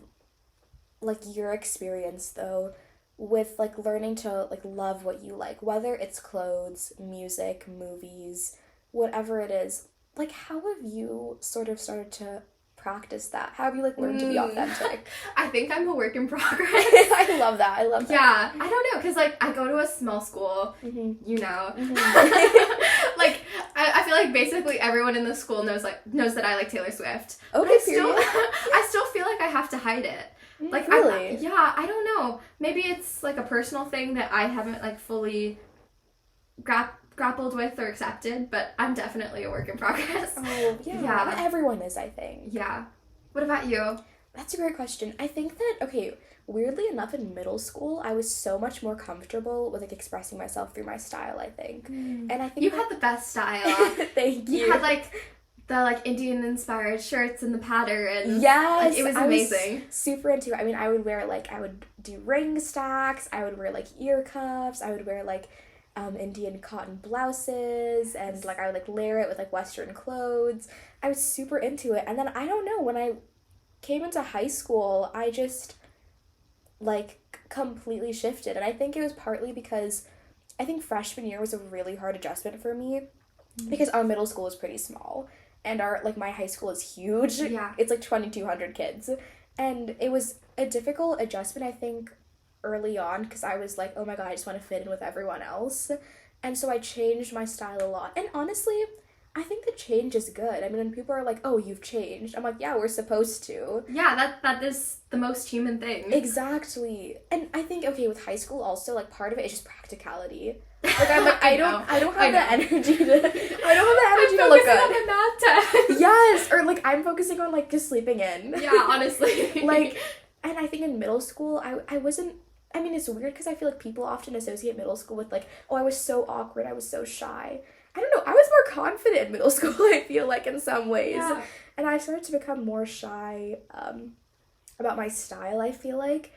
like your experience though with like learning to like love what you like, whether it's clothes, music, movies, whatever it is, like how have you sort of started to practice that? How have you like learned to be authentic? I think I'm a work in progress. I love that. Yeah, I don't know, because like I go to a small school, you know. Like I feel like basically everyone in the school knows that I like Taylor Swift. Okay, but I still feel like I have to hide it. Like really? I don't know. Maybe it's like a personal thing that I haven't like fully grappled with or accepted, but I'm definitely a work in progress. Oh, yeah. Everyone is, I think. Yeah. What about you? That's a great question. I think that, okay, weirdly enough, in middle school, I was so much more comfortable with, like, expressing myself through my style, I think. And I think you had the best style. Thank you. You had, like, the, like, Indian-inspired shirts and the pattern. Yes! Like, it was amazing. I was super into it. I mean, I would wear, like, I would do ring stacks, I would wear, like, ear cuffs, I would wear, like, Indian cotton blouses, and like I would like layer it with like Western clothes. I was super into it, and then I don't know, when I came into high school, I just like completely shifted, and I think it was partly because I think freshman year was a really hard adjustment for me because our middle school is pretty small, and our like my high school is huge. Yeah, it's like 2,200 kids, and it was a difficult adjustment, I think, early on because I was like, oh my god, I just want to fit in with everyone else. And so I changed my style a lot. And honestly, I think the change is good. I mean, when people are like, oh, you've changed, I'm like, yeah, we're supposed to. Yeah, that is the most human thing. Exactly. And I think, okay, with high school also, like, part of it is just practicality. Like, I'm like, I don't have the energy to look good. On the math test. Yes, or like I'm focusing on like just sleeping in. Yeah, honestly. Like, and I think in middle school, I wasn't, I mean, it's weird because I feel like people often associate middle school with like, oh, I was so awkward, I was so shy. I don't know, I was more confident in middle school, I feel like, in some ways. Yeah. And I started to become more shy about my style, I feel like,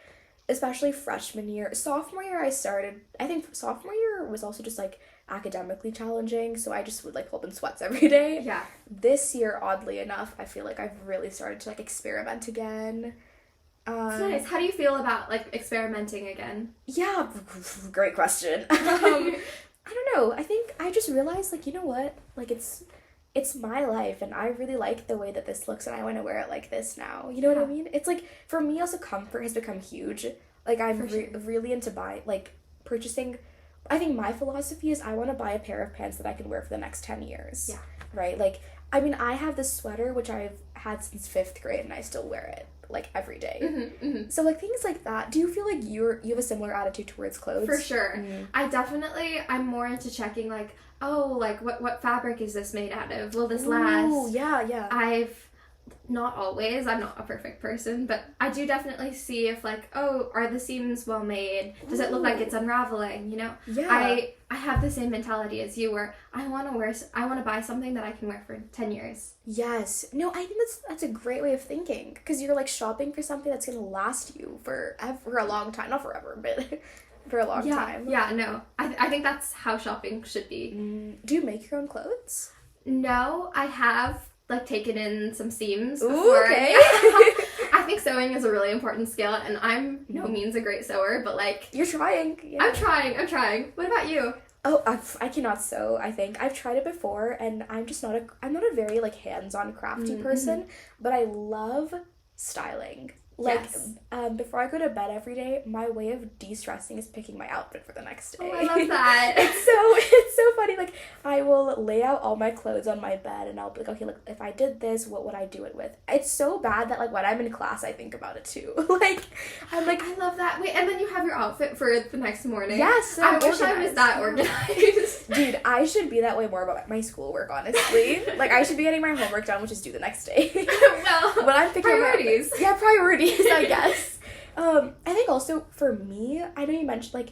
especially freshman year. Sophomore year, I think sophomore year was also just like academically challenging, so I just would like pull up in sweats every day. Yeah. This year, oddly enough, I feel like I've really started to like experiment again. That's nice. How do you feel about like experimenting again? Yeah, great question. I don't know. I think I just realized like, you know what? Like it's my life and I really like the way that this looks and I want to wear it like this now. You know what I mean? It's like for me also comfort has become huge. Like I'm really into purchasing. I think my philosophy is I want to buy a pair of pants that I can wear for the next 10 years. Yeah. Right? Like, I mean, I have this sweater which I've had since 5th grade and I still wear it. Like every day. So like things like that. Do you feel like you have a similar attitude towards clothes? For sure. I'm more into checking like, oh, like what fabric is this made out of? Will this last? Oh, yeah. not always. I'm not a perfect person, but I do definitely see if like, oh, are the seams well made? Does it look like it's unraveling? You know? Yeah. I have the same mentality as you, where I want to buy something that I can wear for 10 years. Yes. No, I think that's a great way of thinking, because you're like shopping for something that's gonna last you for a long time, not forever, but for a long time. Yeah, no. I think that's how shopping should be. Do you make your own clothes? No, I have like taken in some seams Ooh, before. okay. I think sewing is a really important skill, and I'm no means a great sewer, but like You're trying. Yeah. I'm trying. What about you? Oh, I cannot sew, I think. I've tried it before, and I'm not a very, like, hands-on crafty person, but I love styling. Like, Yes. Before I go to bed every day, my way of de-stressing is picking my outfit for the next day. Oh, I love that. It's so funny. Like, I will lay out all my clothes on my bed, and I'll be like, okay, look, if I did this, what would I do it with? It's so bad that, like, when I'm in class, I think about it, too. Like, I'm like... I love that. Wait, and then you have your outfit for the next morning. Yes, so I wish I was organized. that organized. Dude, I should be that way more about my schoolwork, honestly. Like, I should be getting my homework done, which is due the next day. Well, When I'm picking priorities. Yeah, priorities, I guess. I think also for me, I know you mentioned, like,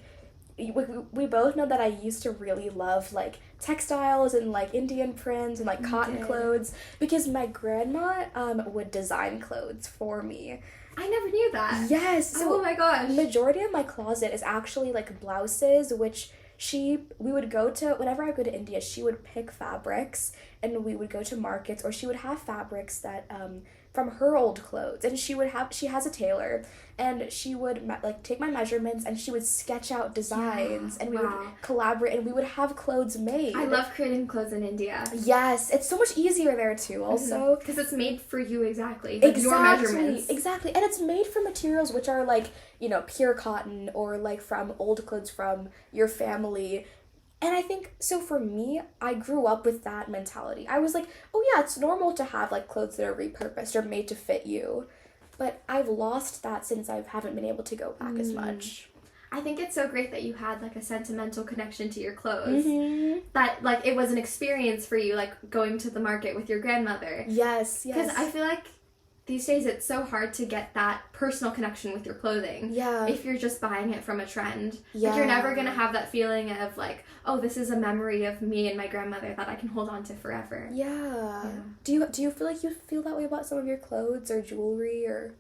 we both know that I used to really love, like, textiles and, like, Indian prints and, like, cotton clothes, because my grandma would design clothes for me. I never knew that. Yes. So oh my gosh. the majority of my closet is actually, like, blouses, which we would go to, whenever I go to India, she would pick fabrics, and we would go to markets, or she would have fabrics that, from her old clothes, and she has a tailor, and she would like take my measurements, and she would sketch out designs, and we would collaborate, and we would have clothes made. I love creating clothes in India. Yes, it's so much easier there too, also. Because it's made for you exactly. Like your measurements. Exactly. And it's made from materials which are like, you know, pure cotton, or like from old clothes from your family. And I think, so for me, I grew up with that mentality. I was like, oh yeah, it's normal to have like clothes that are repurposed or made to fit you. But I've lost that since I haven't been able to go back as much. I think it's so great that you had like a sentimental connection to your clothes. That like it was an experience for you, like going to the market with your grandmother. Yes. Because I feel like these days it's so hard to get that personal connection with your clothing. Yeah. If you're just buying it from a trend. Yeah. Like you're never going to have that feeling of like, oh, this is a memory of me and my grandmother that I can hold on to forever. Yeah. Do you feel like you feel that way about some of your clothes or jewelry or?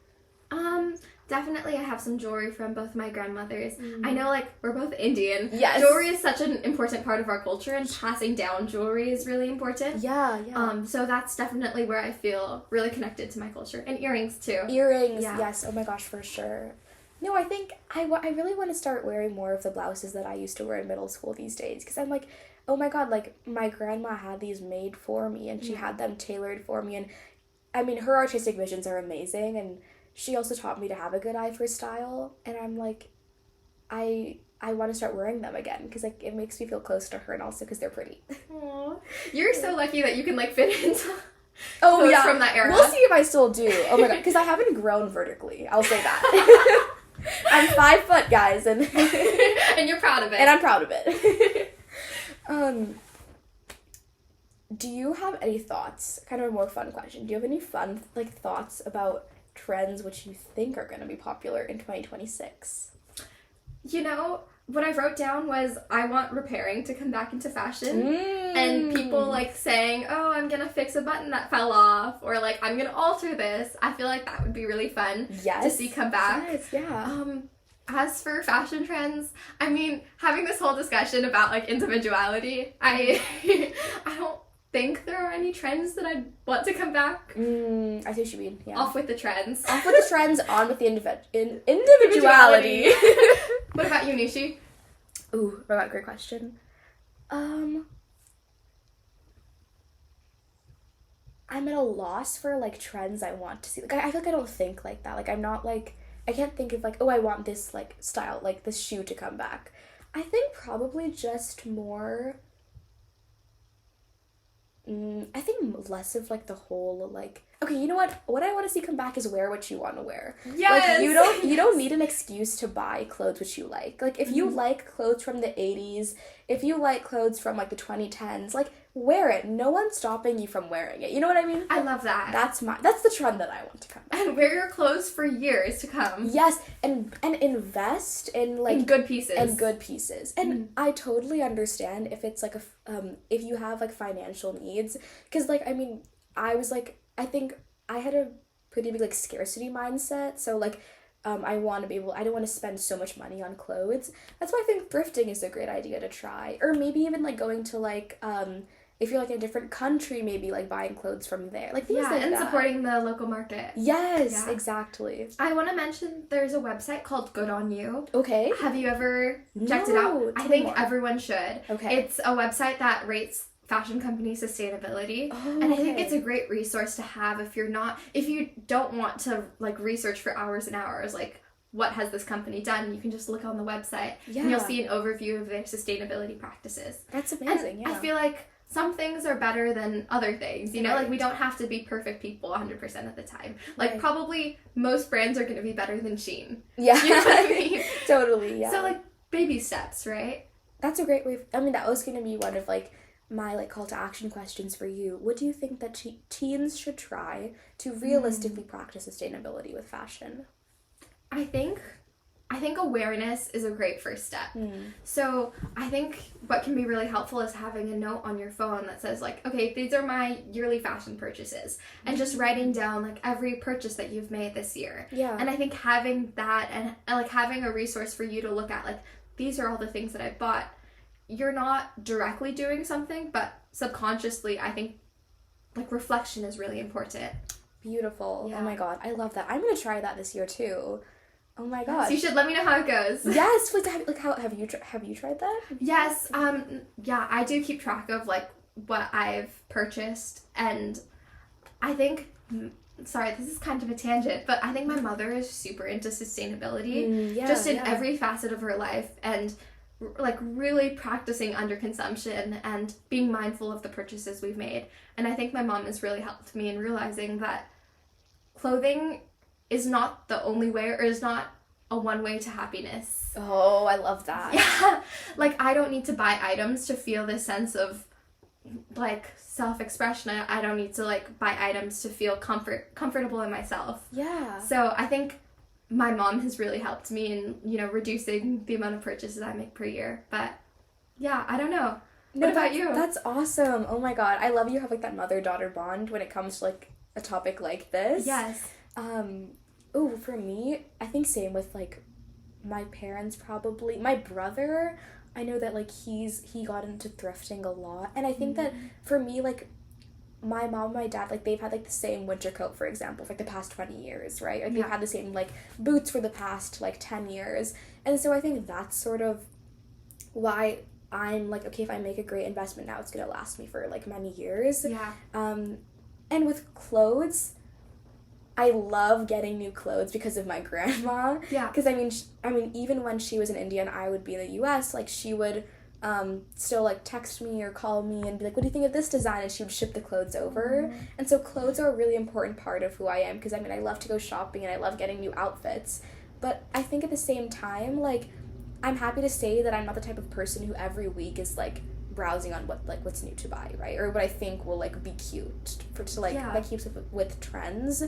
Definitely I have some jewelry from both my grandmothers. I know, like, we're both Indian. Yes. Jewelry is such an important part of our culture, and passing down jewelry is really important. Yeah. So that's definitely where I feel really connected to my culture. And earrings, too. Earrings, Yeah. yes. Oh my gosh, for sure. No, I think I really want to start wearing more of the blouses that I used to wear in middle school these days. Because I'm like, oh my god, like, my grandma had these made for me, and she had them tailored for me. And, I mean, her artistic visions are amazing, and she also taught me to have a good eye for style. And I'm like, I want to start wearing them again, because, like, it makes me feel close to her, and also because they're pretty. Aww. You're so lucky that you can, like, fit into Oh, clothes yeah. from that era. We'll see if I still do. Oh my god, because I haven't grown vertically. I'll say that. I'm 5 foot, guys, and and you're proud of it. and I'm proud of it. Do you have any thoughts? Kind of a more fun question. Do you have any fun thoughts about trends which you think are going to be popular in 2026? You know, what I wrote down was I want repairing to come back into fashion. And people, like, saying, oh, I'm gonna fix a button that fell off, or, like, I'm gonna alter this. I feel like that would be really fun to see come back. Yes, yeah. As for fashion trends, I mean, having this whole discussion about, like, individuality, I don't think there are any trends that I'd want to come back. I see what you mean, yeah. Off with the trends. Off with the trends, on with the individuality. What about you, Nishi? Ooh, oh my god, great question. I'm at a loss for, like, trends I want to see. Like, I feel like I don't think like that. Like, I'm not, like, I can't think of, like, oh, I want this, like, style, like, this shoe to come back. I think probably just more, I think less of, like, the whole, like, Okay, you know what? What I want to see come back is wear what you want to wear. Yes! Like, you don't need an excuse to buy clothes which you like. Like, if you like clothes from the 80s, if you like clothes from, like, the 2010s, like, wear it. No one's stopping you from wearing it. You know what I mean? I love that. That's the trend that I want to come back. And wear your clothes for years to come. Yes, and invest in, like... In good pieces. And good pieces. And I totally understand if it's, like, if you have, like, financial needs. Because, like, I mean, I think I had a pretty big, like, scarcity mindset, so, like, I don't want to spend so much money on clothes. That's why I think thrifting is a great idea to try. Or maybe even, like, going to, like, if you're, like, in a different country, maybe, like, buying clothes from there. Like, things like and that. supporting the local market. Yes, exactly. I want to mention there's a website called Good On You. Okay. Have you ever checked it out? I think everyone should. Okay. It's a website that rates fashion company sustainability, and I think it's a great resource to have if you don't want to, like, research for hours and hours, like, what has this company done. You can just look on the website and you'll see an overview of their sustainability practices. That's amazing. And I feel like some things are better than other things, you know? Like, we don't have to be perfect people 100% of the time. Like, probably most brands are going to be better than Shein. Yeah. You know what I mean? Totally, yeah. So, like, baby steps, right? That's a great way. I mean, that was going to be one of, like, my, like, call to action questions for you. What do you think that teens should try to realistically practice sustainability with fashion? I think awareness is a great first step. So I think what can be really helpful is having a note on your phone that says, like, okay, these are my yearly fashion purchases, and just writing down, like, every purchase that you've made this year. Yeah. And I think having that and like having a resource for you to look at, like, these are all the things that I bought. You're not directly doing something, but subconsciously, I think, like, reflection is really important. Beautiful. Yeah. Oh my god, I love that. I'm gonna try that this year too. Oh my god. So you should let me know how it goes. Yes. Wait, have you tried that? Yes. Yeah, I do keep track of, like, what I've purchased, and I think. Sorry, this is kind of a tangent, but I think my mother is super into sustainability, just in every facet of her life, and, like, really practicing underconsumption and being mindful of the purchases we've made. And I think my mom has really helped me in realizing that clothing is not the only way, or is not a one way to happiness. Oh, I love that. Yeah. Like, I don't need to buy items to feel this sense of, like, self-expression. I don't need to, like, buy items to feel comfortable in myself. Yeah. So I think my mom has really helped me in, you know, reducing the amount of purchases I make per year. But yeah, I don't know. What about you? That's awesome. Oh my god. I love you have, like, that mother-daughter bond when it comes to, like, a topic like this. Yes. For me, I think same with, like, my parents probably. My brother, I know that, like, he got into thrifting a lot. And I think that for me, like, my mom and my dad, like, they've had, like, the same winter coat, for example, for, like, the past 20 years, right? Or they've had the same, like, boots for the past, like, 10 years. And so I think that's sort of why I'm, like, okay, if I make a great investment now, it's gonna last me for, like, many years. Yeah. And with clothes, I love getting new clothes because of my grandma. Yeah. Because, I mean, even when she was in India and I would be in the U.S., like, she would still, like, text me or call me and be like, what do you think of this design? And she would ship the clothes over. And so clothes are a really important part of who I am because, I mean, I love to go shopping and I love getting new outfits. But I think at the same time, like, I'm happy to say that I'm not the type of person who every week is, like, browsing on what's new to buy, right? Or what I think will, like, be cute that keeps up with trends.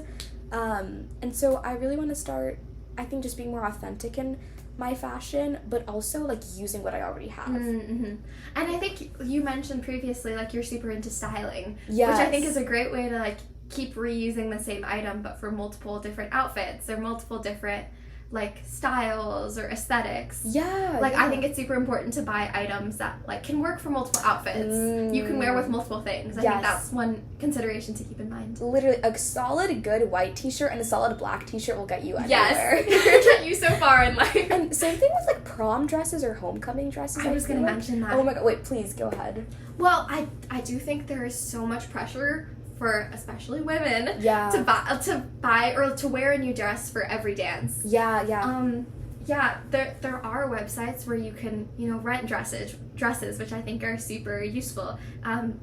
And so I really want to start, I think, just being more authentic in my fashion, but also, like, using what I already have. And I think you mentioned previously, like, you're super into styling. Yes. Which I think is a great way to, like, keep reusing the same item, but for multiple different outfits or multiple different, like, styles or aesthetics. Yeah. Like, I think it's super important to buy items that, like, can work for multiple outfits. You can wear with multiple things. I think that's one consideration to keep in mind. Literally, a solid good white t-shirt and a solid black t-shirt will get you anywhere. Yes. Get you so far in life. And same thing with, like, prom dresses or homecoming dresses. I was going to mention that. Oh my god, wait, please, go ahead. Well, I do think there is so much pressure for especially women to buy or to wear a new dress for every dance. Yeah. Yeah, there are websites where you can, rent dresses, which I think are super useful.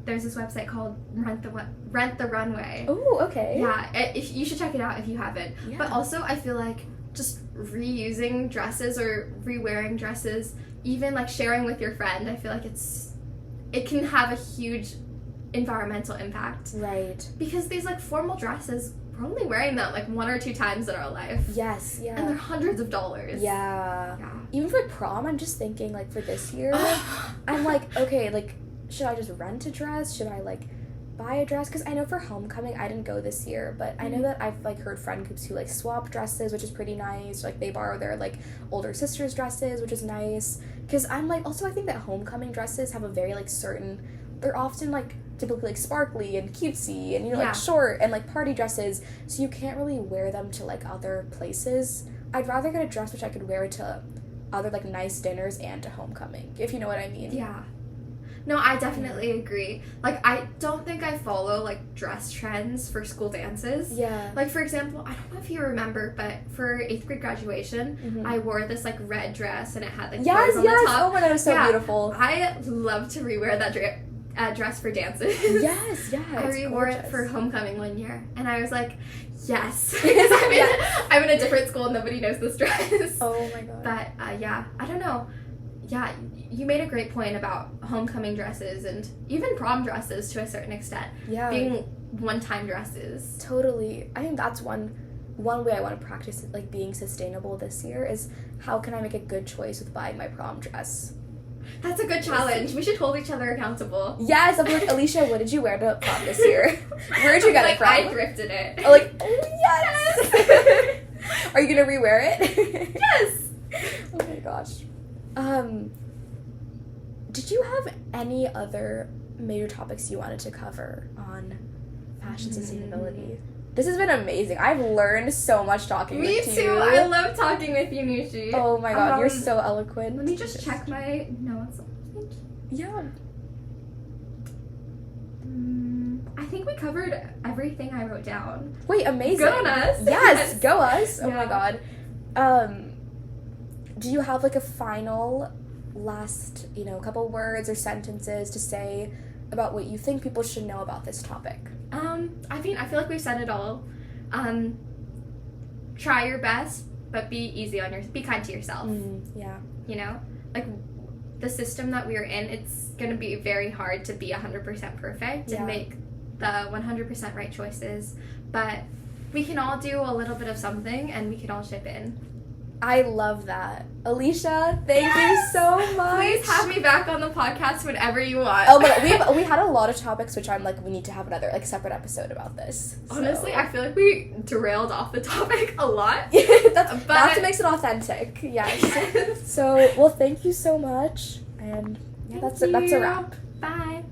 There's this website called Rent the Runway. Oh, okay. Yeah, if you should check it out if you haven't. Yeah. But also, I feel like just reusing dresses or re-wearing dresses, even like sharing with your friend, I feel like it can have a huge environmental impact. Right. Because these like formal dresses, we're only wearing them like 1 or 2 times in our life. Yes, yeah. And they're hundreds of dollars. Yeah. Even for prom, I'm just thinking, like, for this year, I'm like, okay, like, should I just rent a dress? Should I, like, buy a dress? Because I know for homecoming, I didn't go this year, but I know that I've, like, heard friend groups who, like, swap dresses, which is pretty nice. Like, they borrow their, like, older sister's dresses, which is nice. Because I'm, like, also I think that homecoming dresses have a very, like, certain, they're often, like, typically, like, sparkly and cutesy and, like, short and, like, party dresses, so you can't really wear them to, like, other places. I'd rather get a dress which I could wear to other, like, nice dinners and to homecoming, if you know what I mean. Yeah. No, I definitely agree. Like, I don't think I follow, like, dress trends for school dances. Yeah. Like, for example, I don't know if you remember, but for 8th grade graduation, I wore this, like, red dress, and it had, like, bows on the top. Oh my god, it was so beautiful. I love to rewear that dress for dances. Yes, yeah. I rewore it for homecoming one year, and I was like, yes. Because I'm in a different school, and nobody knows this dress. Oh my god. But, I don't know. Yeah, you made a great point about homecoming dresses and even prom dresses to a certain extent. Yeah. Being one-time dresses. Totally. I think that's one way I want to practice, like, being sustainable this year is how can I make a good choice with buying my prom dress? That's a good challenge. We should hold each other accountable. Yes, I'm like, Alisha, what did you wear to prom this year? Where'd you get it from? I thrifted it. Oh, like, oh, yes! Are you gonna rewear it? Yes! Oh my gosh. Did you have any other major topics you wanted to cover on fashion sustainability? This has been amazing. I've learned so much talking with you. Me too. I love talking with you, Nishi. Oh my god, you're so eloquent. Let me just check my notes. Yeah. I think we covered everything I wrote down. Wait, amazing. Good on us. Yes, go us. Oh Yeah. my god. Do you have like a final last, couple words or sentences to say about what you think people should know about this topic? I mean, I feel like we've said it all. Try your best, but be kind to yourself. Yeah. Like the system that we're in, it's gonna be very hard to be 100% perfect and make the 100% right choices, but we can all do a little bit of something and we can all chip in. I love that. Alisha, thank you so much. Please have me back on the podcast whenever you want. Oh my god, we had a lot of topics which I'm like, we need to have another like separate episode about this. Honestly, I feel like we derailed off the topic a lot. That's what makes it authentic. Yes. So, well, thank you so much. And that's a wrap. Bye.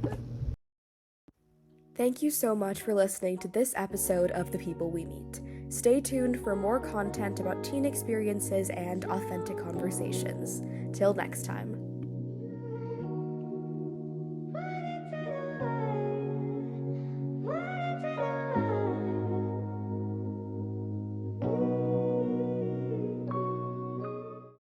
Thank you so much for listening to this episode of The People We Meet. Stay tuned for more content about teen experiences and authentic conversations. Till next time.